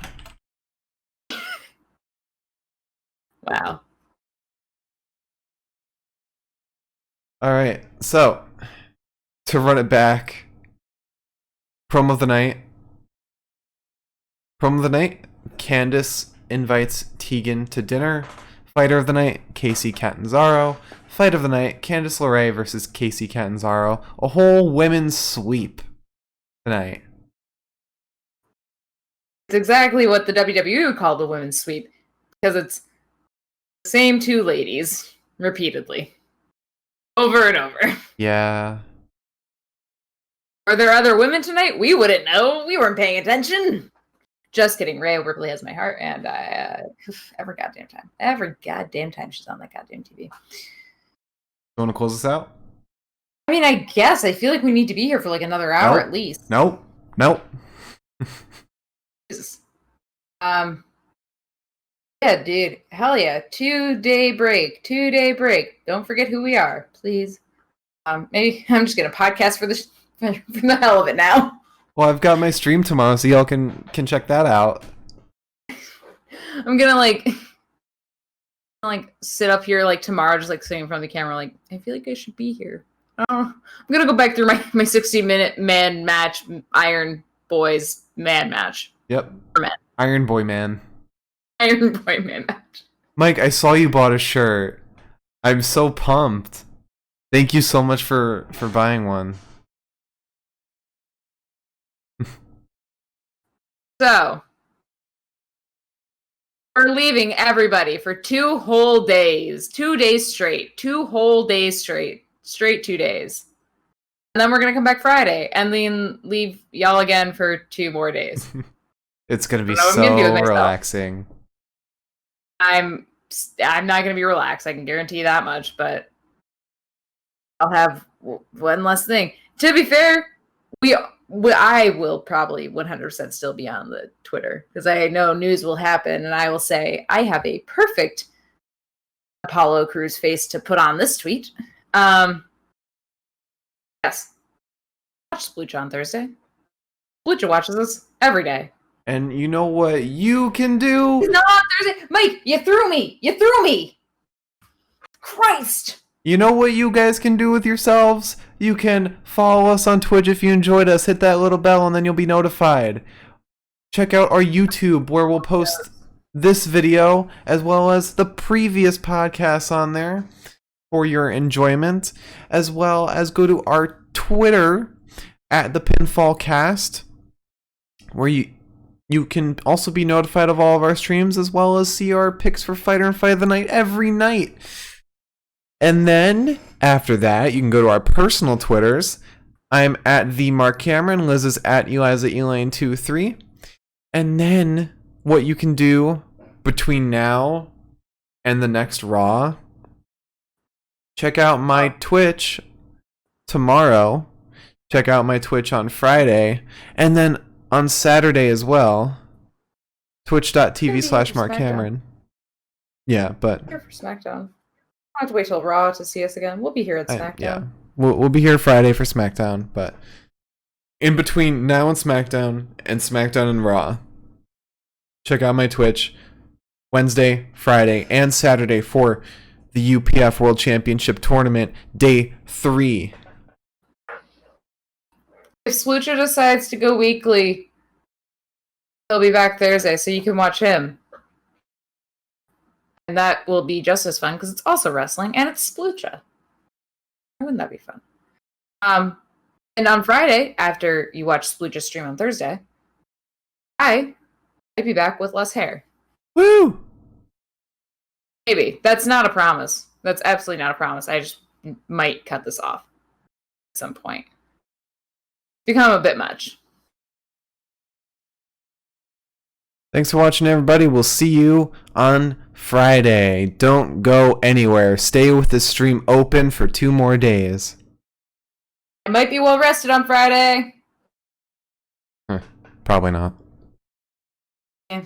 Wow. All right, so to run it back, promo of the night. Candice invites Tegan to dinner. Fighter of the night, Casey Catanzaro. Fight of the night, Candice LeRae versus Casey Catanzaro. A whole women's sweep tonight. It's exactly what the WWE would call the women's sweep, because it's the same two ladies repeatedly, over and over. Yeah. Are there other women tonight? We wouldn't know. We weren't paying attention. Just kidding. Rhea Ripley has my heart, and every goddamn time she's on that goddamn TV. You want to close this out? I mean, I guess I feel like we need to be here for like another hour Nope. at least. Nope. Jesus. Yeah, dude. Hell yeah. 2-day break. 2-day break. Don't forget who we are, please. Maybe I'm just gonna podcast for the hell of it now. Well, I've got my stream tomorrow, so y'all can check that out. I'm gonna like sit up here like tomorrow, just like sitting in front of the camera, like I feel like I should be here. I'm gonna go back through my 60-minute man match, Iron Boys man match. Yep. Iron Boy Man. Iron Boy man match. Mike, I saw you bought a shirt. I'm so pumped. Thank you so much for buying one. So, we're leaving everybody for 2 whole days. 2 days straight. 2 whole days straight. Straight 2 days. And then we're going to come back Friday and then leave y'all again for 2 more days. It's going to be so relaxing. I'm not going to be relaxed. I can guarantee you that much, but I'll have one less thing. To be fair, I will probably 100% still be on the Twitter because I know news will happen and I will say I have a perfect Apollo Crews face to put on this tweet. Yes. Watch Splucha on Thursday. Splucha watches us every day. And you know what you can do? It's not on Thursday. Mike, you threw me. You threw me. Christ. You know what you guys can do with yourselves? You can follow us on Twitch if you enjoyed us. Hit that little bell and then you'll be notified. Check out our YouTube where we'll post this video as well as the previous podcasts on there for your enjoyment. As well as go to our Twitter at the Pinfall Cast where you can also be notified of all of our streams as well as see our picks for Fighter and Fight of the Night every night. And then, after that, you can go to our personal Twitters. I'm at the Mark Cameron. Liz is at ElizaElane23. And then, what you can do between now and the next Raw, check out my Twitch tomorrow. Check out my Twitch on Friday. And then on Saturday as well, twitch.tv/Mark Cameron. Yeah, but... Here for SmackDown. I have to wait till Raw to see us again. We'll be here at SmackDown. Yeah, we'll be here Friday for SmackDown, but in between now and SmackDown and Raw, check out my Twitch Wednesday, Friday, and Saturday for the UPF World Championship Tournament Day 3. If Splucha decides to go weekly, he'll be back Thursday, so you can watch him. And that will be just as fun because it's also wrestling and it's Splucha. Wouldn't that be fun? And on Friday, after you watch Splucha stream on Thursday, I might be back with less hair. Woo! Maybe. That's not a promise. That's absolutely not a promise. I just might cut this off at some point. It's become a bit much. Thanks for watching, everybody. We'll see you on Friday. Don't go anywhere. Stay with the stream open for 2 more days. I might be well rested on Friday. Probably not. Yeah.